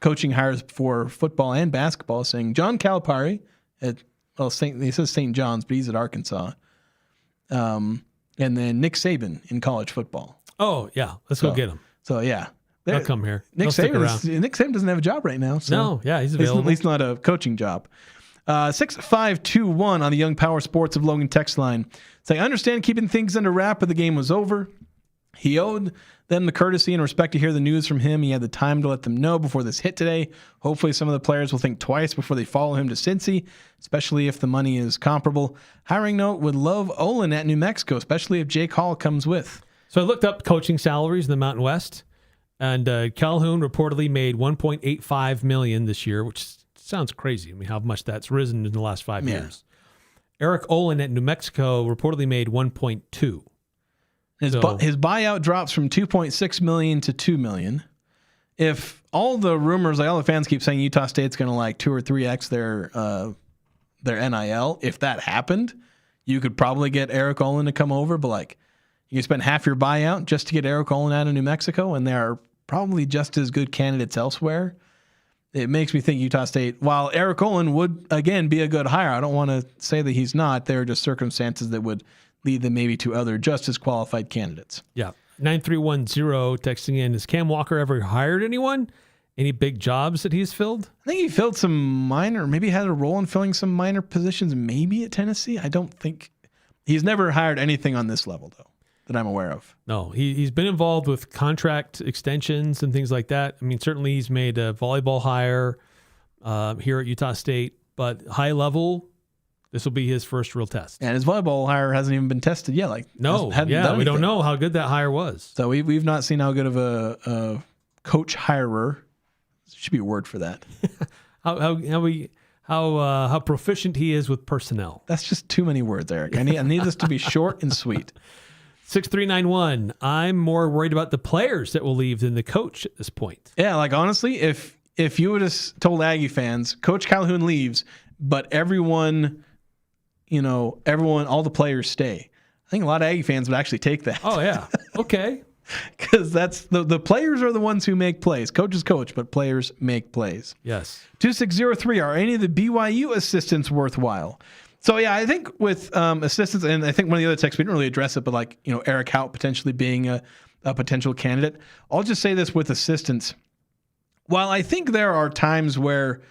coaching hires for football and basketball, saying John Calipari at he says St. John's, but he's at Arkansas, and then Nick Saban in college football. Oh yeah, let's go get him. So yeah. They'll come here. Nick Saban doesn't have a job right now. So no, yeah, he's available. At least not a coaching job. 6521 on the Young Power Sports of Logan text line. Saying, I understand keeping things under wrap, but the game was over. He owed them the courtesy and respect to hear the news from him. He had the time to let them know before this hit today. Hopefully some of the players will think twice before they follow him to Cincy, especially if the money is comparable. Hiring note, would love Olin at New Mexico, especially if Jake Hall comes with. So I looked up coaching salaries in the Mountain West. And Calhoun reportedly made $1.85 million this year, which sounds crazy. I mean, how much that's risen in the last 5 years. Eric Olin at New Mexico reportedly made $1.2. His buyout drops from $2.6 million to $2 million. If all the rumors, like all the fans keep saying Utah State's going to like 2 or 3x their NIL, if that happened, you could probably get Eric Olin to come over, but like you spend half your buyout just to get Eric Olin out of New Mexico, and there are probably just as good candidates elsewhere. It makes me think Utah State, while Eric Olin would, again, be a good hire, I don't want to say that he's not. There are just circumstances that would lead them maybe to other just as qualified candidates. Yeah. 9310 texting in, has Cam Walker ever hired anyone? Any big jobs that he's filled? I think he filled some minor, maybe had a role in filling some minor positions, maybe at Tennessee. I don't think he's never hired anything on this level, though, that I'm aware of. No, he's been involved with contract extensions and things like that. I mean, certainly he's made a volleyball hire here at Utah State, but high level, this will be his first real test. And his volleyball hire hasn't even been tested yet. We don't know how good that hire was. So we've not seen how good of a coach hirer. Should be a word for that. how proficient he is with personnel. That's just too many words, Eric. I need this to be short and sweet. 6391. I'm more worried about the players that will leave than the coach at this point. Yeah, like honestly, if you would have told Aggie fans, Coach Calhoun leaves, but everyone, all the players stay, I think a lot of Aggie fans would actually take that. Oh yeah, okay. Because that's the players are the ones who make plays. Coaches coach, but players make plays. Yes. 2603. Are any of the BYU assistants worthwhile? So yeah, I think with assistants, and I think one of the other texts we didn't really address it, but Eric Hout potentially being a potential candidate. I'll just say this with assistants. While I think there are times where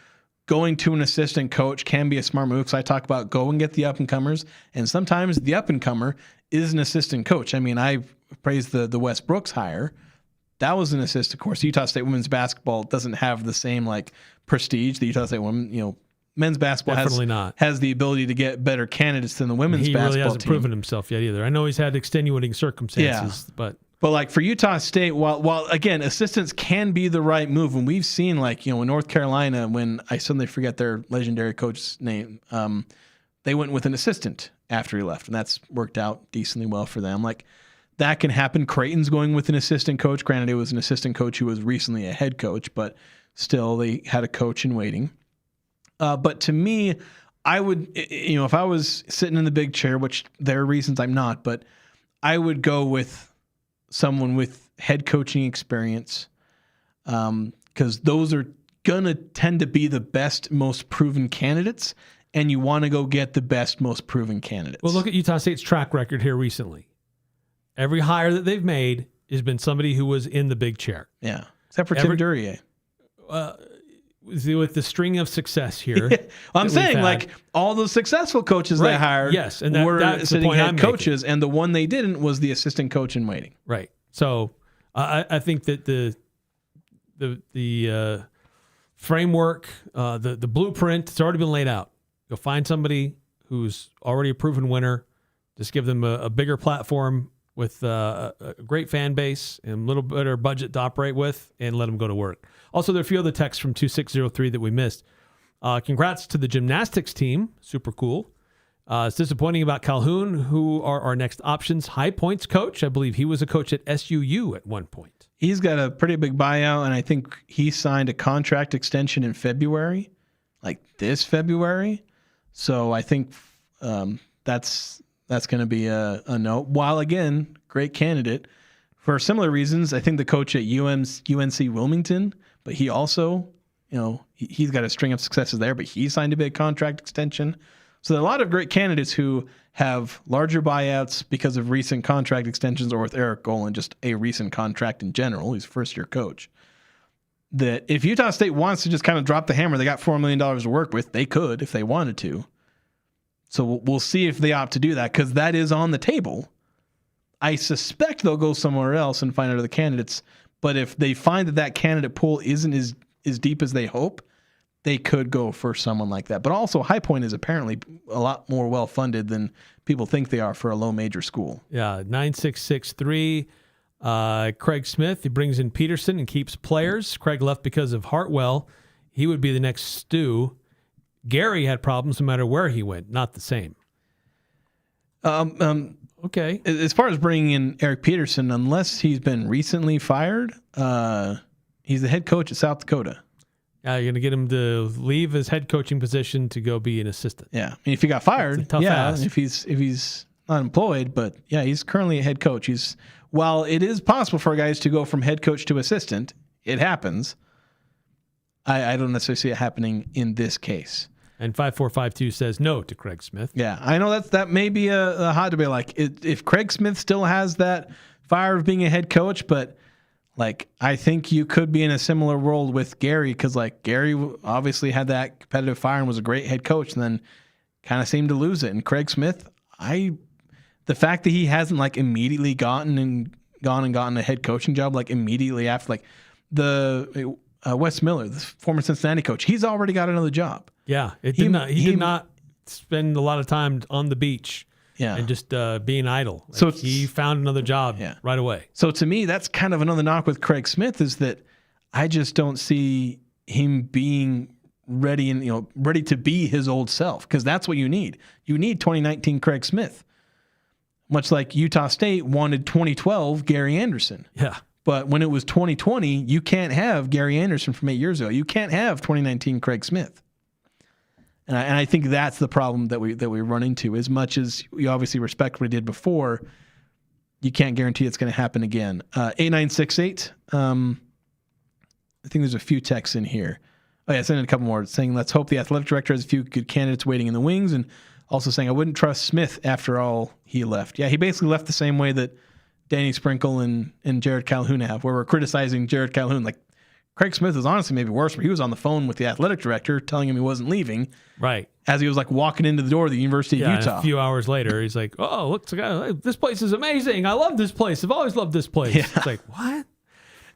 going to an assistant coach can be a smart move, because I talk about go and get the up and comers, and sometimes the up and comer is an assistant coach. I mean, I praised the Wes Brooks hire. That was an assistant. Of course, Utah State women's basketball doesn't have the same prestige that Utah State women, men's basketball has the ability to get better candidates than the women's basketball team. He really hasn't proven himself yet either. I know he's had extenuating circumstances, but like for Utah State, while again assistants can be the right move, and we've seen in North Carolina, when I suddenly forget their legendary coach's name, they went with an assistant after he left, and that's worked out decently well for them. That can happen. Creighton's going with an assistant coach. Granted, it was an assistant coach who was recently a head coach, but still they had a coach in waiting. But to me, I would, if I was sitting in the big chair, which there are reasons I'm not, but I would go with someone with head coaching experience, because those are going to tend to be the best, most proven candidates, and you want to go get the best, most proven candidates. Well, look at Utah State's track record here recently. Every hire that they've made has been somebody who was in the big chair. Yeah, except for Tim Duryea. With the string of success here. Yeah. Well, I'm saying all the successful coaches they hired were that's sitting head I'm coaches, and the one they didn't was the assistant coach in waiting. Right. So I think that the framework, the blueprint, it's already been laid out. Go find somebody who's already a proven winner. Just give them a bigger platform with a great fan base and a little better budget to operate with, and let them go to work. Also, there are a few other texts from 2603 that we missed. Congrats to the gymnastics team. Super cool. It's disappointing about Calhoun, who are our next options. High Point's coach. I believe he was a coach at SUU at one point. He's got a pretty big buyout, and I think he signed a contract extension in February, like this February. So I think that's going to be a no. While, again, great candidate. For similar reasons, I think the coach at UNC Wilmington, but he also, he's got a string of successes there, but he signed a big contract extension. So there are a lot of great candidates who have larger buyouts because of recent contract extensions, or with Eric Golan, just a recent contract in general. He's a first-year coach. That if Utah State wants to just kind of drop the hammer, they got $4 million to work with. They could if they wanted to. So we'll see if they opt to do that, because that is on the table. I suspect they'll go somewhere else and find other candidates. But if they find that candidate pool isn't as deep as they hope, they could go for someone like that. But also, High Point is apparently a lot more well-funded than people think they are for a low-major school. Yeah, 9663. Craig Smith, he brings in Peterson and keeps players. Craig left because of Hartwell. He would be the next Stu. Gary had problems no matter where he went. Not the same. Okay. As far as bringing in Eric Peterson, unless he's been recently fired, he's the head coach at South Dakota. You're going to get him to leave his head coaching position to go be an assistant. Yeah. I mean, if he got fired, ask. if he's not employed, but yeah, he's currently a head coach. While it is possible for guys to go from head coach to assistant, it happens. I don't necessarily see it happening in this case. And 5452 says no to Craig Smith. Yeah, I know that may be a hot debate. Like, if Craig Smith still has that fire of being a head coach, but like, I think you could be in a similar world with Gary, because like Gary obviously had that competitive fire and was a great head coach, and then kind of seemed to lose it. And Craig Smith, the fact that he hasn't like immediately gotten a head coaching job like immediately after, like the Wes Miller, the former Cincinnati coach, he's already got another job. Yeah, he did not spend a lot of time on the beach. Yeah. And just being idle. Like, so he found another job right away. So to me, that's kind of another knock with Craig Smith, is that I just don't see him being ready and ready to be his old self, because that's what you need. You need 2019 Craig Smith, much like Utah State wanted 2012 Gary Anderson. Yeah. But when it was 2020, you can't have Gary Anderson from 8 years ago. You can't have 2019 Craig Smith. And I think that's the problem that we run into. As much as we obviously respect what he did before, you can't guarantee it's going to happen again. 8968. I think there's a few texts in here. Oh yeah, send in a couple more saying, let's hope the athletic director has a few good candidates waiting in the wings, and also saying I wouldn't trust Smith after all he left. Yeah, he basically left the same way that Danny Sprinkle and Jerrod Calhoun have, where we're criticizing Jerrod Calhoun. Like, Craig Smith is honestly maybe worse, where he was on the phone with the athletic director telling him he wasn't leaving. Right. As he was like walking into the door of the University of Utah. A few hours later, he's like, oh, look, this place is amazing. I love this place. I've always loved this place. Yeah. It's like, what?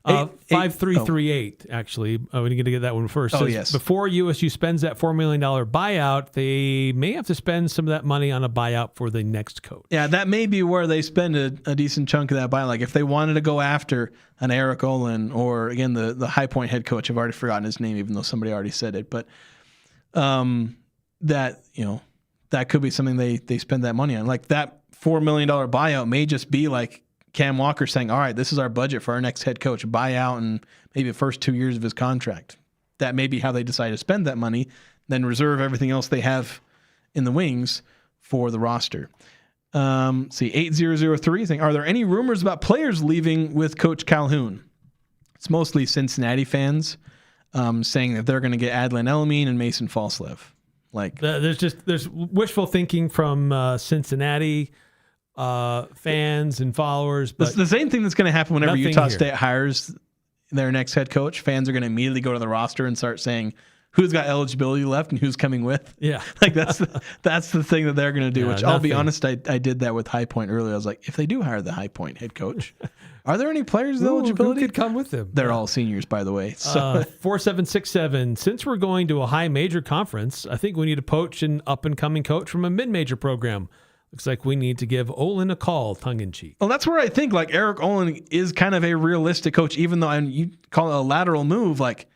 5338, actually. We need to get that one first. Oh, yes. Before USU spends that $4 million buyout, they may have to spend some of that money on a buyout for the next coach. Yeah, that may be where they spend a decent chunk of that buyout. Like, if they wanted to go after an Eric Olin, or, again, the High Point head coach, I've already forgotten his name, even though somebody already said it. But that could be something they spend that money on. Like, that $4 million buyout may just be like Cam Walker saying, all right, this is our budget for our next head coach, buyout and maybe the first 2 years of his contract. That may be how they decide to spend that money, then reserve everything else they have in the wings for the roster. 8003 saying, are there any rumors about players leaving with Coach Calhoun? It's mostly Cincinnati fans saying that they're going to get Adlan Elamine and Mason Falslev. Like, there's wishful thinking from Cincinnati fans and followers. But the same thing that's going to happen whenever Utah State hires their next head coach. Fans are going to immediately go to the roster and start saying who's got eligibility left and who's coming with. Yeah. Like, that's the thing that they're going to do, which I'll be honest, I did that with High Point earlier. I was like, if they do hire the High Point head coach, Are there any players with Who eligibility? could come with him? They're all seniors, by the way. So 4767. Since we're going to a high major conference, I think we need to poach an up and coming coach from a mid major program. Looks like we need to give Olin a call, tongue in cheek. well, that's where I think like Eric Olin is kind of a realistic coach, even though you call it a lateral move. Like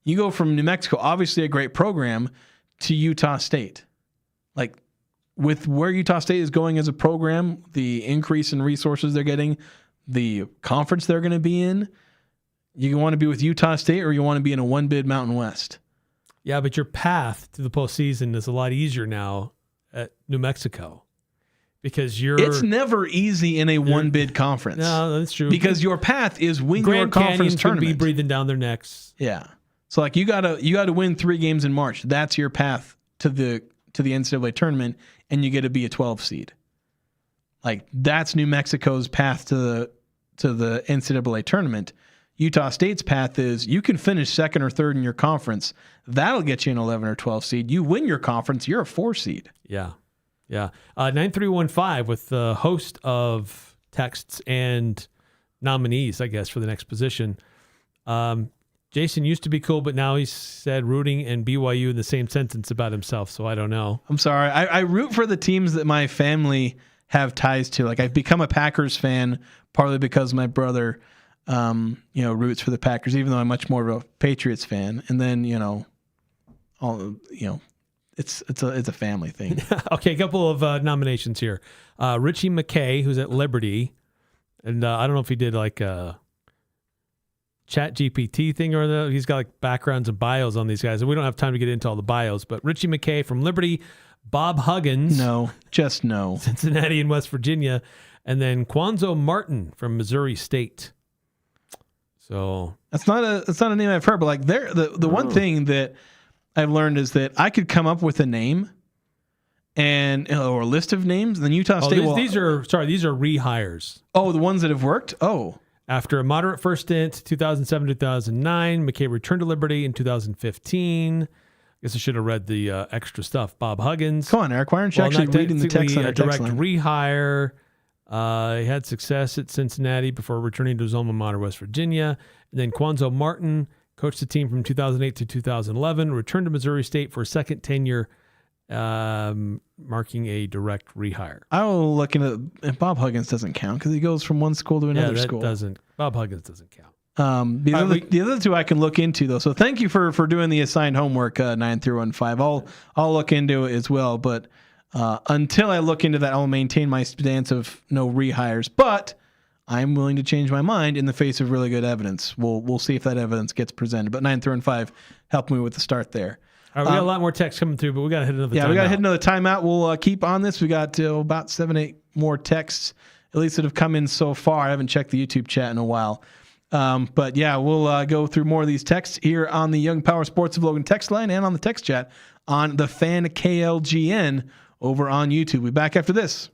you go from New Mexico, obviously a great program, to Utah State. Like with where Utah State is going as a program, the increase in resources they're getting, the conference they're going to be in, you want to be with Utah State or you want to be in a one bid Mountain West. Yeah, but your path to the postseason is a lot easier now at New Mexico. Because it's never easy in a one bid conference. No, that's true. Because your path is win your Grand conference Canyon's gonna tournament. be breathing down their necks. Yeah. So like you gotta win 3 games in March. That's your path to the NCAA tournament, and you get to be a 12 seed. Like that's New Mexico's path to the NCAA tournament. Utah State's path is you can finish second or third in your conference. That'll get you an 11 or 12 seed. You win your conference, you're a 4 seed. Yeah. Yeah. 9315 with the host of texts and nominees, I guess, for the next position. Jason used to be cool, but now he's said rooting and BYU in the same sentence about himself, so I don't know. I'm sorry. I root for the teams that my family have ties to. Like I've become a Packers fan partly because my brother roots for the Packers, even though I'm much more of a Patriots fan. And then, it's a family thing. Okay, a couple of nominations here. Richie McKay, who's at Liberty, and I don't know if he did like a Chat GPT thing or that. He's got like backgrounds and bios on these guys, and we don't have time to get into all the bios. But Richie McKay from Liberty, Bob Huggins, no, Cincinnati and West Virginia, and then Quanzo Martin from Missouri State. So that's not a name I've heard, but like the one thing that I've learned is that I could come up with a name or a list of names, and then Utah State these are rehires. Oh, the ones that have worked? Oh. After a moderate first stint, 2007-2009, McKay returned to Liberty in 2015. I guess I should have read the extra stuff. Bob Huggins. Come on, Eric. Why aren't you actually reading the text on our text direct line? rehire. He had success at Cincinnati before returning to his alma mater, West Virginia. And then Quanzo Martin coached the team from 2008 to 2011, returned to Missouri State for a second tenure, marking a direct rehire. I will look into and Bob Huggins doesn't count because he goes from one school to another school. Bob Huggins doesn't count. The other two I can look into though. So thank you for doing the assigned homework 9315. I'll look into it as well. But until I look into that, I'll maintain my stance of no rehires. But I'm willing to change my mind in the face of really good evidence. We'll see if that evidence gets presented. But 9315 helped me with the start there. All right, we got a lot more text coming through, but we got to hit another timeout. Yeah, we got to hit another timeout. We'll keep on this. We got about 7-8 more texts, at least that have come in so far. I haven't checked the YouTube chat in a while. But yeah, we'll go through more of these texts here on the Young Power Sports of Logan text line and on the text chat on the Fan KLGN over on YouTube. We'll be back after this.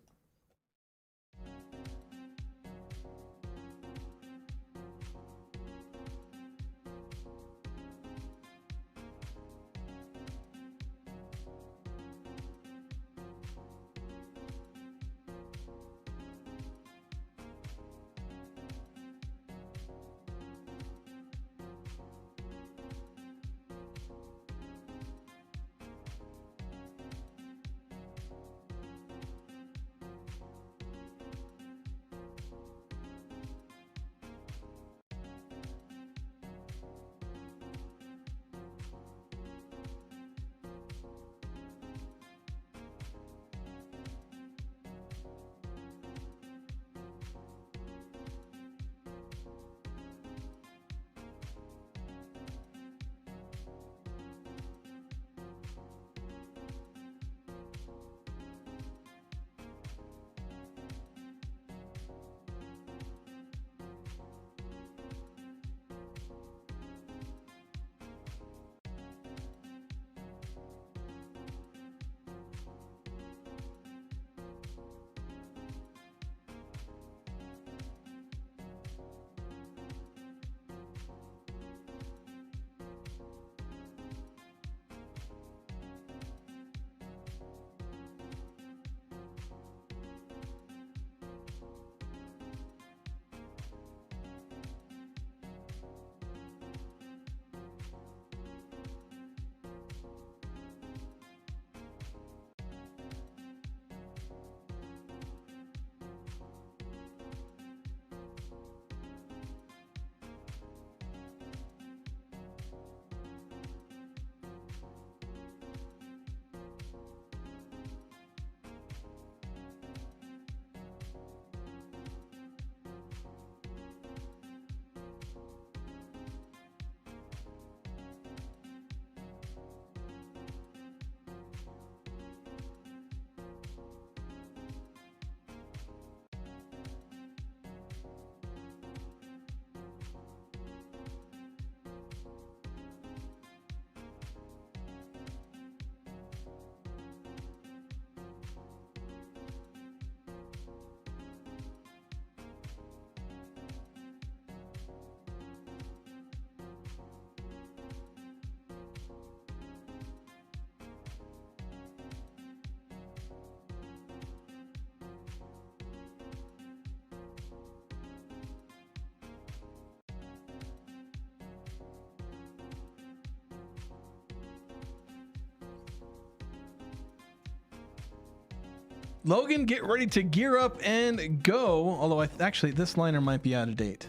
Logan, get ready to gear up and go. Although actually this liner might be out of date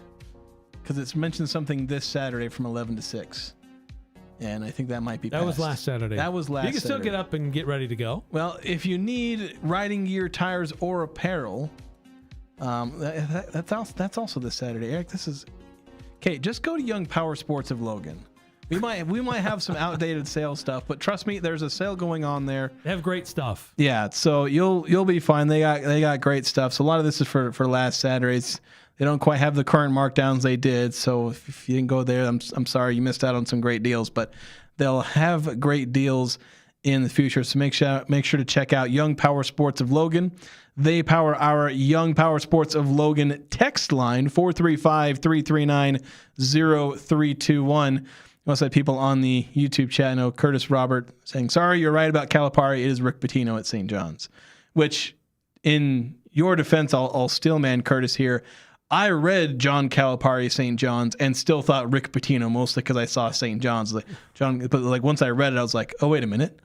because it's mentioned something this Saturday from 11 to 6. And I think that might be That passed. was last Saturday. That was last Saturday. You can still get up and get ready to go. Well, if you need riding gear, tires, or apparel, that's also this Saturday. Eric, this is... Okay, just go to Young Power Sports of Logan. We might have some outdated sales stuff, but trust me, there's a sale going on there. They have great stuff. Yeah, so you'll be fine. They got great stuff. So a lot of this is for last Saturdays. They don't quite have the current markdowns they did. So if you didn't go there, I'm sorry you missed out on some great deals. But they'll have great deals in the future. So make sure to check out Young Power Sports of Logan. They power our Young Power Sports of Logan text line 435-339-0321. We also have people on the YouTube chat. I know Curtis Robert saying, sorry, you're right about Calipari. It is Rick Pitino at St. John's. Which, in your defense, I'll steal man Curtis here. I read John Calipari St. John's and still thought Rick Pitino, mostly because I saw St. John's. But once I read it, I was like, oh, wait a minute.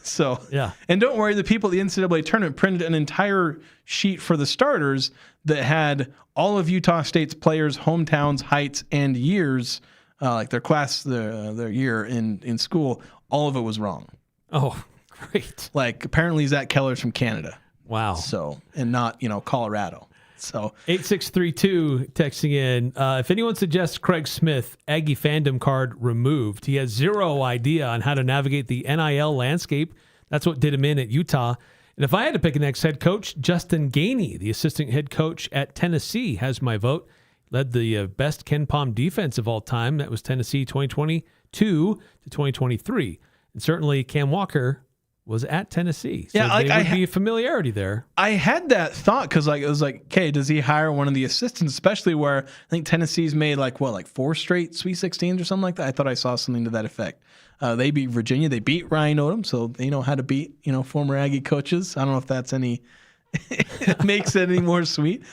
So, yeah. And don't worry, the people at the NCAA tournament printed an entire sheet for the starters that had all of Utah State's players' hometowns, heights, and years, like their class, their year in school. All of it was wrong. Oh, great. Like, apparently Zach Keller's from Canada. Wow. So, and not, Colorado. So 8632 texting in, if anyone suggests Craig Smith Aggie fandom card removed, he has zero idea on how to navigate the NIL landscape. That's what did him in at Utah. And if I had to pick an ex-head coach, Justin Gainey, the assistant head coach at Tennessee, has my vote. Led the best Ken Palm defense of all time. That was Tennessee 2022 to 2023. And certainly Cam Walker was at Tennessee. So yeah, there would be a familiarity there. I had that thought because it was like, okay, does he hire one of the assistants? Especially where I think Tennessee's made like 4 straight Sweet 16s or something like that. I thought I saw something to that effect. They beat Virginia. They beat Ryan Odom, so they know how to beat former Aggie coaches. I don't know if that's makes it any more sweet.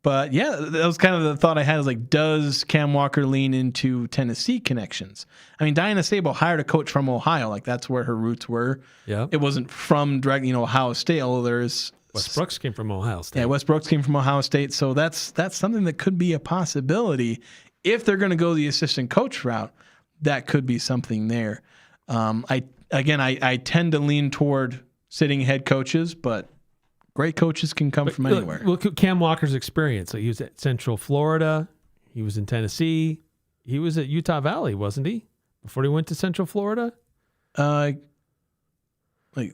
But yeah, that was kind of the thought I had. Is like, does Cam Walker lean into Tennessee connections? I mean, Diana Sable hired a coach from Ohio. Like, that's where her roots were. Yeah, it wasn't from directly, Ohio State. Although there's Wes Brooks came from Ohio State. Yeah, Wes Brooks came from Ohio State. So that's something that could be a possibility if they're going to go the assistant coach route. That could be something there. I tend to lean toward sitting head coaches, but great coaches can come from anywhere. Look at Cam Walker's experience. He was at Central Florida. He was in Tennessee. He was at Utah Valley, wasn't he? Before he went to Central Florida? I got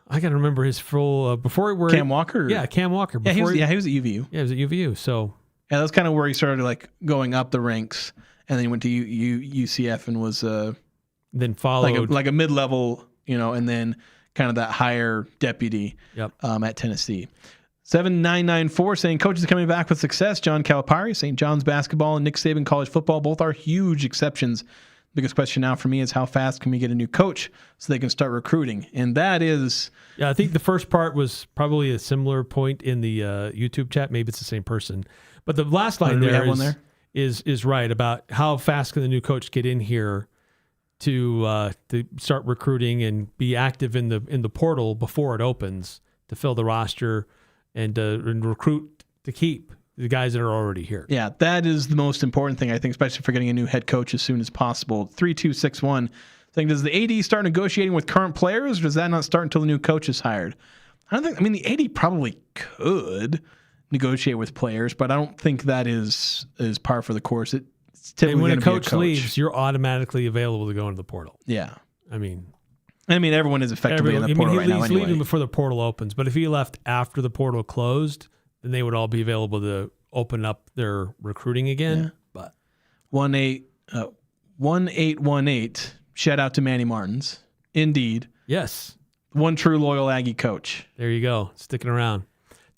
to remember his full... before he Cam Walker? Yeah, Cam Walker. He was at UVU. Yeah, he was at UVU. So yeah, that's kind of where he started going up the ranks, and then he went to UCF and was then followed like a mid-level, and then kind of that higher deputy at Tennessee. 7994 saying, coaches are coming back with success. John Calipari, St. John's basketball, and Nick Saban college football, both are huge exceptions. Biggest question now for me is how fast can we get a new coach so they can start recruiting? And that is... Yeah, I think the first part was probably a similar point in the YouTube chat. Maybe it's the same person. But the last line is right about how fast can the new coach get in here to start recruiting and be active in the portal before it opens to fill the roster and recruit to keep the guys that are already here. Yeah, that is the most important thing, I think, especially for getting a new head coach as soon as possible. 3261 saying, does the AD start negotiating with current players, or does that not start until the new coach is hired? The AD probably could negotiate with players, but I don't think that is par for the course. It's typically and when a coach leaves, you're automatically available to go into the portal. Yeah. I mean, everyone is effectively in the portal right now anyway. He's leaving before the portal opens, but if he left after the portal closed, then they would all be available to open up their recruiting again. Yeah. But 1818, shout out to Manny Martins. Indeed. Yes. One true loyal Aggie coach. There you go. Sticking around.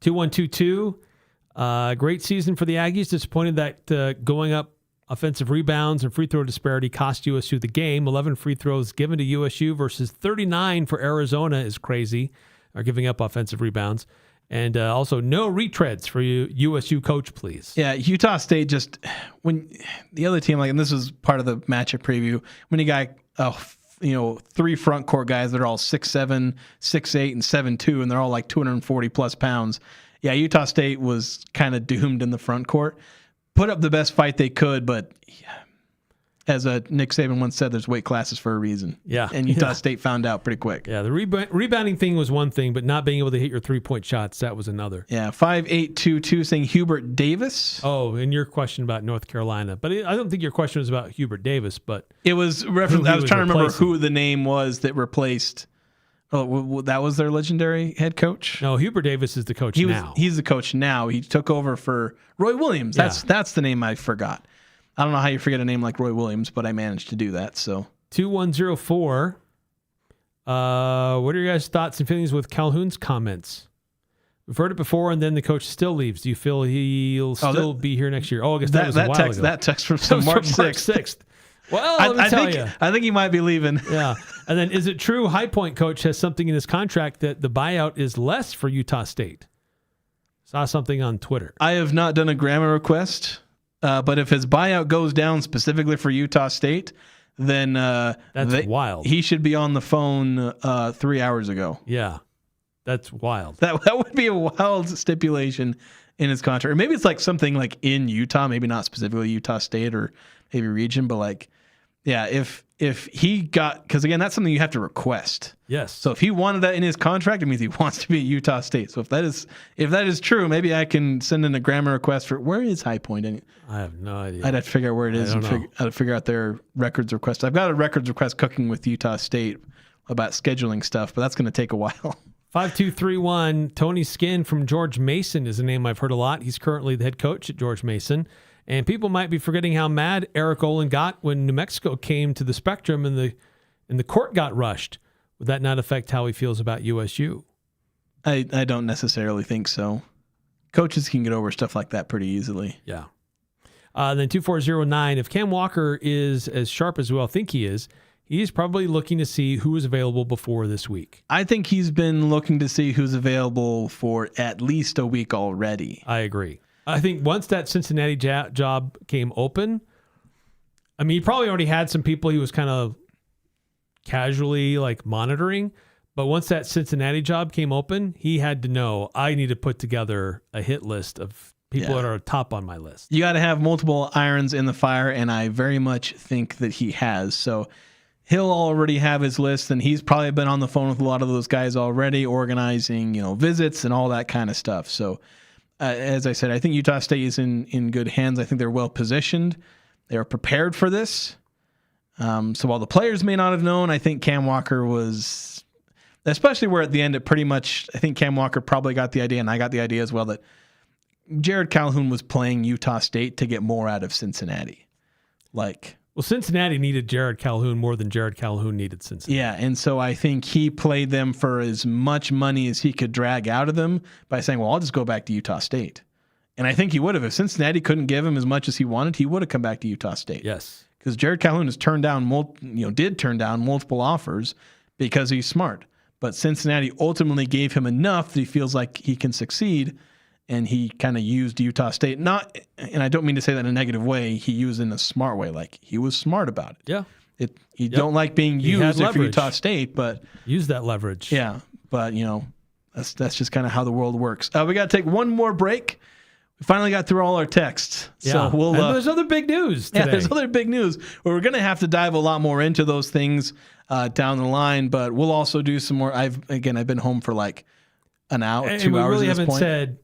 2122. Great season for the Aggies. Disappointed that going up offensive rebounds and free throw disparity cost USU the game. 11 free throws given to USU versus 39 for Arizona is crazy. Are giving up offensive rebounds. And also no retreads for you, USU coach, please. Yeah, Utah State when the other team, and this was part of the matchup preview, when you got a three front court guys that are all 6'7", 6'8", and 7'2", and they're all like 240 plus pounds. Yeah, Utah State was kind of doomed in the front court. Put up the best fight they could, but as Nick Saban once said, there's weight classes for a reason. Yeah. And Utah State found out pretty quick. Yeah, the rebounding thing was one thing, but not being able to hit your three-point shots, that was another. Yeah, 5822 saying Hubert Davis. Oh, and your question about North Carolina. But I don't think your question was about Hubert Davis, but it was reference. I was trying to remember who the name was that replaced. Oh, that was their legendary head coach? No, Hubert Davis is the coach now. He's the coach now. He took over for Roy Williams. That's the name I forgot. I don't know how you forget a name like Roy Williams, but I managed to do that. So 2104. What are your guys' thoughts and feelings with Calhoun's comments? We've heard it before, and then the coach still leaves. Do you feel he'll still be here next year? Oh, I guess that was a while ago. That text from March 6th. Well, let me tell you. I think he might be leaving. Yeah. And then is it true High Point coach has something in his contract that the buyout is less for Utah State? Saw something on Twitter. I have not done a grammar request, but if his buyout goes down specifically for Utah State, then that's wild. He should be on the phone 3 hours ago. Yeah. That's wild. That would be a wild stipulation in his contract. Or maybe it's like something like in Utah, maybe not specifically Utah State or maybe region, but like, yeah, if he got, because again, that's something you have to request. Yes. So if he wanted that in his contract, it means he wants to be at Utah State. So if that is true, maybe I can send in a grammar request for where is High Point? I have no idea. I'd have to figure out where it is and figure out their records request. I've got a records request cooking with Utah State about scheduling stuff, but that's going to take a while. 5231, Tony Skinn from George Mason is a name I've heard a lot. He's currently the head coach at George Mason. And people might be forgetting how mad Eric Olin got when New Mexico came to the Spectrum and the court got rushed. Would that not affect how he feels about USU? I don't necessarily think so. Coaches can get over stuff like that pretty easily. Yeah. Then 2409, if Cam Walker is as sharp as we all think he is, he's probably looking to see who is available before this week. I think he's been looking to see who's available for at least a week already. I agree. I think once that Cincinnati job came open, I mean, he probably already had some people he was kind of casually like monitoring, but once that Cincinnati job came open, he had to know, I need to put together a hit list of people that are top on my list. You got to have multiple irons in the fire, and I very much think that he has. So he'll already have his list, and he's probably been on the phone with a lot of those guys already, organizing, visits and all that kind of stuff. So as I said, I think Utah State is in good hands. I think they're well positioned. They are prepared for this. So while the players may not have known, I think Cam Walker was, especially where at the end it pretty much, I think Cam Walker probably got the idea, and I got the idea as well, that Jerrod Calhoun was playing Utah State to get more out of Cincinnati. Well, Cincinnati needed Jerrod Calhoun more than Jerrod Calhoun needed Cincinnati. Yeah, and so I think he played them for as much money as he could drag out of them by saying, well, I'll just go back to Utah State. And I think he would have. If Cincinnati couldn't give him as much as he wanted, he would have come back to Utah State. Yes. Because Jerrod Calhoun has did turn down multiple offers because he's smart. But Cincinnati ultimately gave him enough that he feels like he can succeed, and he kind of used Utah State. Not, and I don't mean to say that in a negative way. He used it in a smart way. Like, he was smart about it. Yeah. You don't like being used if you're Utah State, but use that leverage. Yeah, but that's just kind of how the world works. We got to take one more break. We finally got through all our texts. Yeah. So and there's other big news today. Yeah, there's other big news. Where we're going to have to dive a lot more into those things down the line, but we'll also do some more. I've been home for like an hour, 2 hours. We really at this haven't point. said,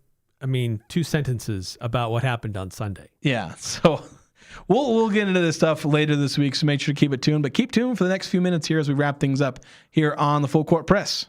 2 sentences about what happened on Sunday. Yeah, so we'll get into this stuff later this week, so make sure to keep it tuned. But keep tuned for the next few minutes here as we wrap things up here on the Full Court Press.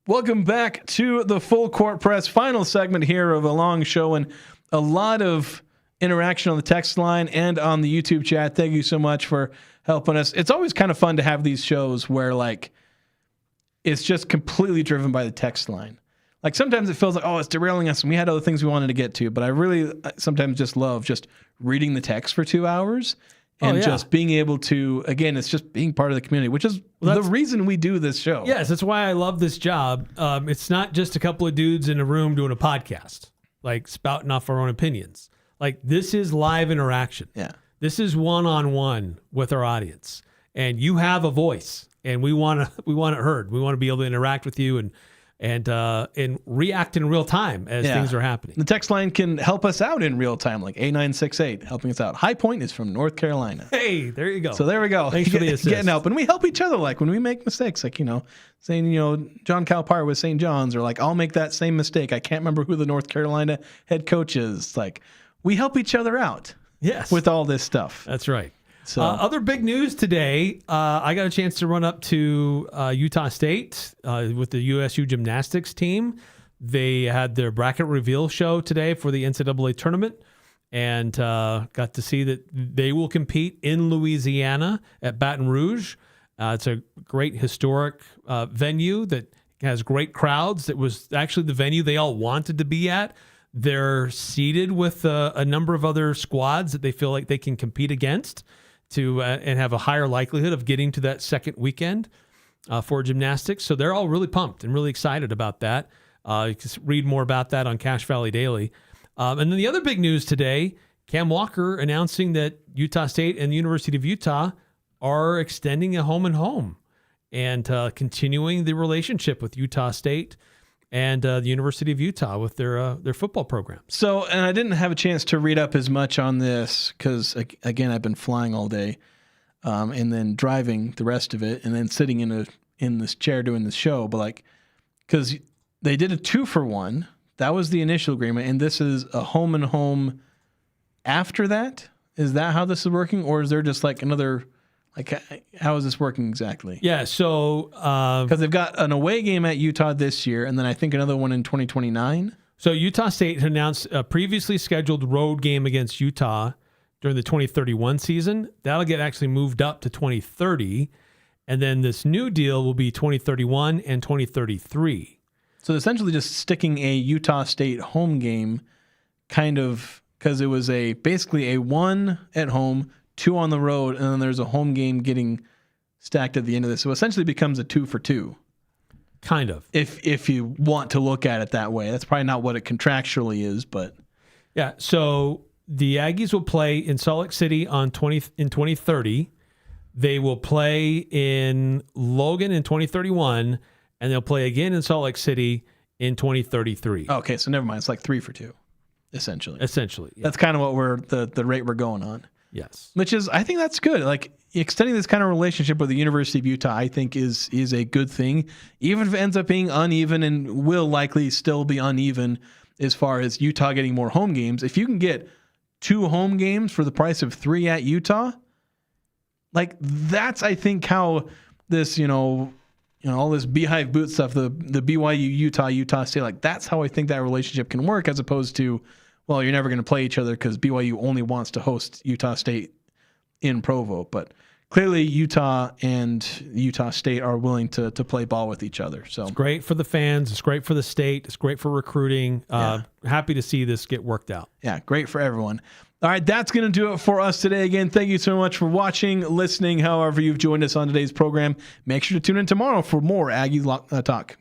Welcome back to the Full Court Press, final segment here of a long show, and a lot of interaction on the text line and on the YouTube chat. Thank you so much for helping us. It's always kind of fun to have these shows where like it's just completely driven by the text line. Like sometimes it feels like, oh, it's derailing us and we had other things we wanted to get to, but I really sometimes just love just reading the text for 2 hours. And just being able to, again, it's just being part of the community, which is the reason we do this show. Yes, that's why I love this job. It's not just a couple of dudes in a room doing a podcast, like spouting off our own opinions. Like this is live interaction. Yeah. This is one-on-one with our audience. And you have a voice, and we want it heard. We want to be able to interact with you and react in real time as things are happening. The text line can help us out in real time, like A968 helping us out. High Point is from North Carolina. Hey, there you go. So there we go. Thanks for the assist. Getting help. And we help each other, like when we make mistakes, like, saying, John Calipari with St. John's, or like, I'll make that same mistake. I can't remember who the North Carolina head coach is. Like, we help each other out. Yes. With all this stuff. That's right. So other big news today, I got a chance to run up to Utah State with the USU gymnastics team. They had their bracket reveal show today for the NCAA tournament, and got to see that they will compete in Louisiana at Baton Rouge. It's a great historic venue that has great crowds. It was actually the venue they all wanted to be at. They're seeded with a number of other squads that they feel like they can compete against and have a higher likelihood of getting to that second weekend for gymnastics. So they're all really pumped and really excited about that. You can read more about that on Cache Valley Daily. And then the other big news today, Cam Walker announcing that Utah State and the University of Utah are extending a home and home and continuing the relationship with Utah State and the University of Utah with their football program. So, and I didn't have a chance to read up as much on this because, again, I've been flying all day and then driving the rest of it and then sitting in this chair doing this show. But, like, because they did a 2-for-1. That was the initial agreement, and this is a home and home after that? Is that how this is working? Or is there just, like, another... Like, how is this working exactly? Yeah, so... Because they've got an away game at Utah this year, and then I think another one in 2029. So Utah State announced a previously scheduled road game against Utah during the 2031 season. That'll get actually moved up to 2030. And then this new deal will be 2031 and 2033. So essentially just sticking a Utah State home game kind of... Because it was basically a 1 at home... 2 on the road, and then there's a home game getting stacked at the end of this. So essentially becomes a 2-for-2. Kind of. If you want to look at it that way. That's probably not what it contractually is, but... Yeah, so the Aggies will play in Salt Lake City in 2030. They will play in Logan in 2031, and they'll play again in Salt Lake City in 2033. Okay, so never mind. It's like 3-for-2, essentially. Yeah. That's kind of what the rate we're going on. Yes. Which is, I think that's good. Like, extending this kind of relationship with the University of Utah, I think is a good thing. Even if it ends up being uneven and will likely still be uneven as far as Utah getting more home games. If you can get 2 home games for the price of 3 at Utah, like that's, I think, how this, all this Beehive Boot stuff, the BYU, Utah State, like that's how I think that relationship can work, as opposed to, well, you're never going to play each other because BYU only wants to host Utah State in Provo. But clearly Utah and Utah State are willing to play ball with each other. So it's great for the fans. It's great for the state. It's great for recruiting. Happy to see this get worked out. Yeah, great for everyone. All right, that's going to do it for us today. Again, thank you so much for watching, listening, however you've joined us on today's program. Make sure to tune in tomorrow for more Aggie Talk.